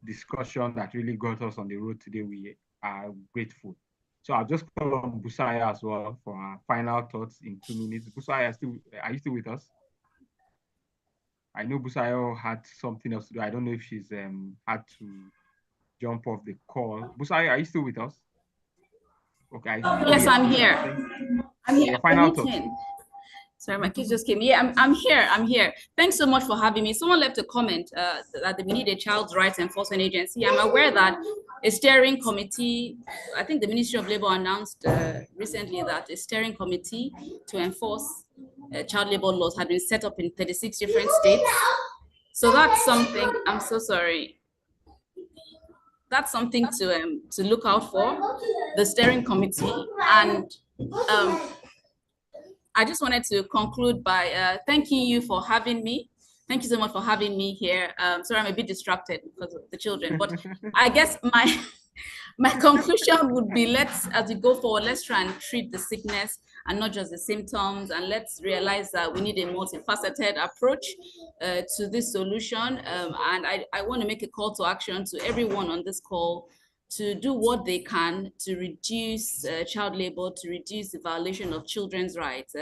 discussion that really got us on the road today. We are grateful. So I'll just call on Busaya as well for our final thoughts in 2 minutes. Busaya, are you still with us? I know Busaya had something else to do. I don't know if she's had to jump off the call. Busaya, are you still with us? Okay. Yes, I'm here. I'm here. Your final thoughts. Sorry, my kids just came. Yeah, I'm here. Thanks so much for having me. Someone left a comment that we need a child rights enforcement agency. I'm aware that a steering committee, I think the Ministry of Labor announced recently that a steering committee to enforce child labor laws had been set up in 36 different states. So that's something, I'm so sorry. That's something to look out for, the steering committee. And I just wanted to conclude by thanking you for having me. Thank you so much for having me here. Sorry, I'm a bit distracted because of the children, but I guess my conclusion would be, as we go forward, let's try and treat the sickness and not just the symptoms, and let's realize that we need a multifaceted approach to this solution. And I want to make a call to action to everyone on this call to do what they can to reduce child labor, to reduce the violation of children's rights.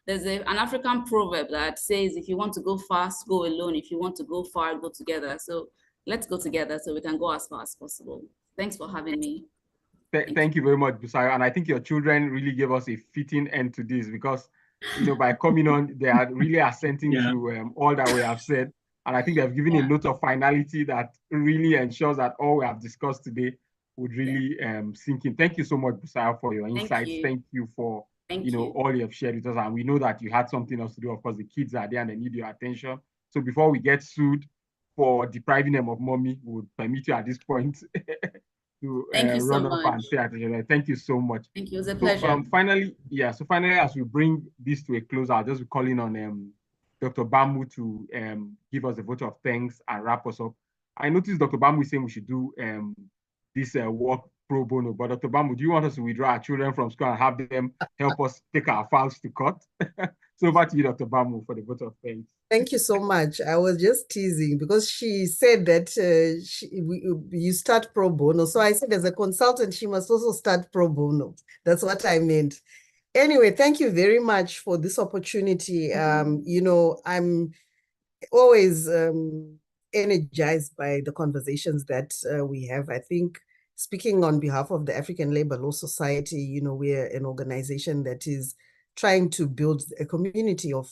There's an African proverb that says, if you want to go fast, go alone. If you want to go far, go together. So let's go together so we can go as far as possible. Thanks for having me. Thank you very much, Busaya. And I think your children really gave us a fitting end to this because, by coming on, they are really assenting to all that we have said. And I think they've given a note of finality that really ensures that all we have discussed today would really sink in. Thank you so much, Busaya, for your insights. Thank you for all you have shared with us. And we know that you had something else to do. Of course, the kids are there and they need your attention. So before we get sued for depriving them of mommy, we would permit you at this point to run up and say attention. Thank you so much. Thank you. It was a pleasure. So, finally, as we bring this to a close, I'll just be calling on Dr. Bamu to give us a vote of thanks and wrap us up. I noticed Dr. Bamu is saying we should do this work pro bono, but Dr. Bamu, do you want us to withdraw our children from school and have them help us take our files to court? So over to you, Dr. Bamu, for the vote of thanks. Thank you so much. I was just teasing because she said that you start pro bono. So I said as a consultant, she must also start pro bono. That's what I meant. Anyway, thank you very much for this opportunity. You know, I'm always energized by the conversations that we have. I think speaking on behalf of the African Labor Law Society, you know, we're an organization that is trying to build a community of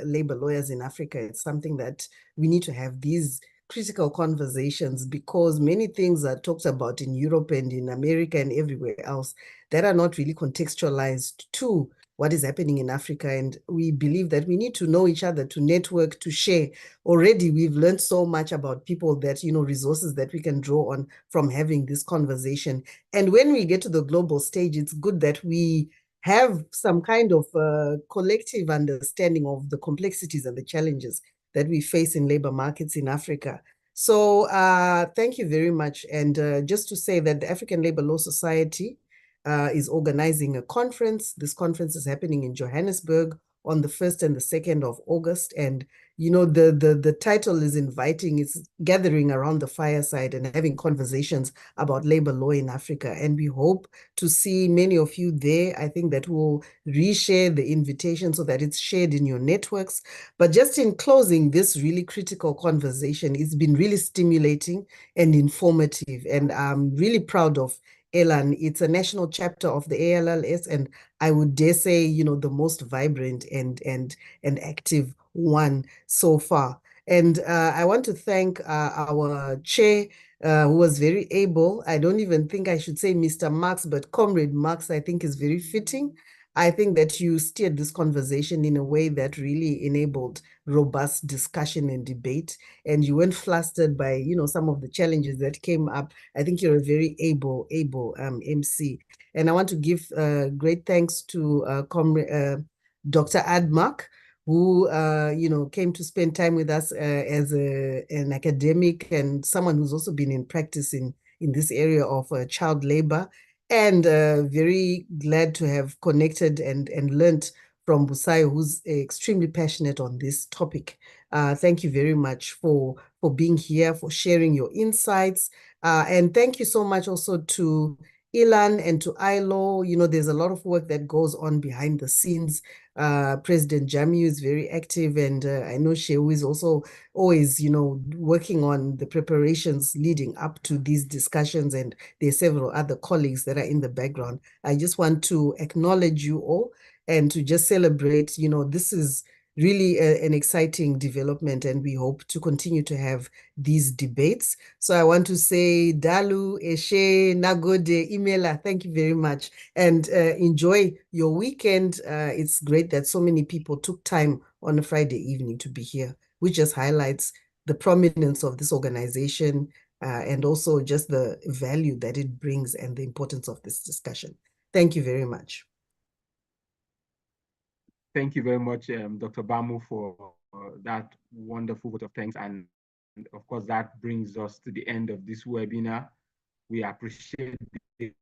labor lawyers in Africa. It's something that we need to have these critical conversations because many things are talked about in Europe and in America and everywhere else that are not really contextualized to what is happening in Africa. And we believe that we need to know each other, to network, to share. Already we've learned so much about people that, you know, resources that we can draw on from having this conversation. And when we get to the global stage, it's good that we have some kind of collective understanding of the complexities and the challenges that we face in labor markets in Africa. So thank you very much. And just to say that the African Labor Law Society is organizing a conference. This conference is happening in Johannesburg on the 1st and the 2nd of August. And, you know, the title is inviting, it's gathering around the fireside and having conversations about labor law in Africa. And we hope to see many of you there. I think that we'll reshare the invitation so that it's shared in your networks. But just in closing, this really critical conversation, it's been really stimulating and informative. And I'm really proud of Elan. It's a national chapter of the ALLS, and I would dare say, you know, the most vibrant and active one so far. And I want to thank our chair, who was very able. I don't even think I should say Mr. Marx, but Comrade Marx, I think is very fitting. I think that you steered this conversation in a way that really enabled robust discussion and debate, and you weren't flustered by, you know, some of the challenges that came up. I think you're a very able MC. And I want to give great thanks to Dr. Admark, who you know, came to spend time with us as an academic and someone who's also been in practice in this area of child labor. And very glad to have connected and learned from Busayo, who's extremely passionate on this topic. Thank you very much for being here, for sharing your insights. And thank you so much also to Elan and to ILO. You know, there's a lot of work that goes on behind the scenes. President Jamiu is very active, and I know Shehu is also always, you know, working on the preparations leading up to these discussions, and there are several other colleagues that are in the background. I just want to acknowledge you all and to just celebrate, you know, this is really an exciting development, and we hope to continue to have these debates. So I want to say Dalu, Eshe, Nagode, Imela, thank you very much, and enjoy your weekend. It's great that so many people took time on a Friday evening to be here, which just highlights the prominence of this organization and also just the value that it brings and the importance of this discussion. Thank you very much. Thank you very much, Dr. Bamu, for that wonderful vote of thanks. And of course, that brings us to the end of this webinar. We appreciate the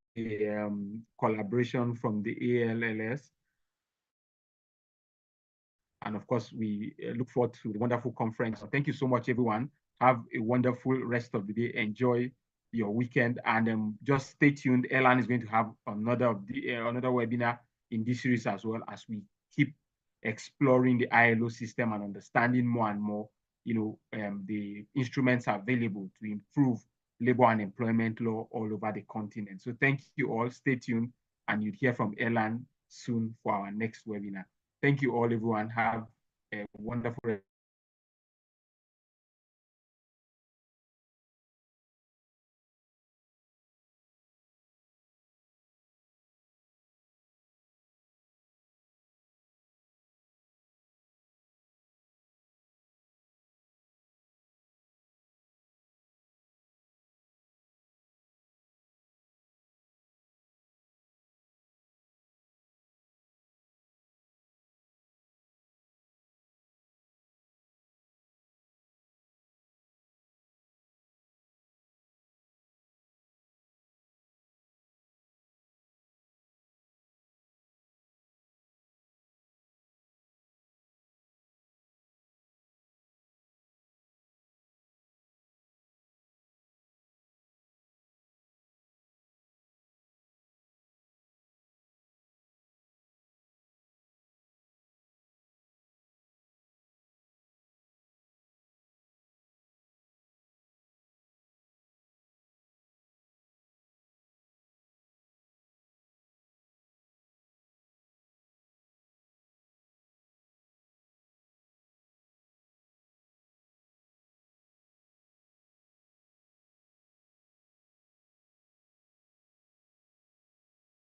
collaboration from the ALLS. And of course, we look forward to the wonderful conference. So thank you so much, everyone. Have a wonderful rest of the day. Enjoy your weekend. And just stay tuned. Elan is going to have another webinar in this series as well, as we keep exploring the ILO system and understanding more and more, you know, the instruments available to improve labor and employment law all over the continent. So thank you all. Stay tuned, and you'll hear from Elan soon for our next webinar. Thank you all, everyone. Have a wonderful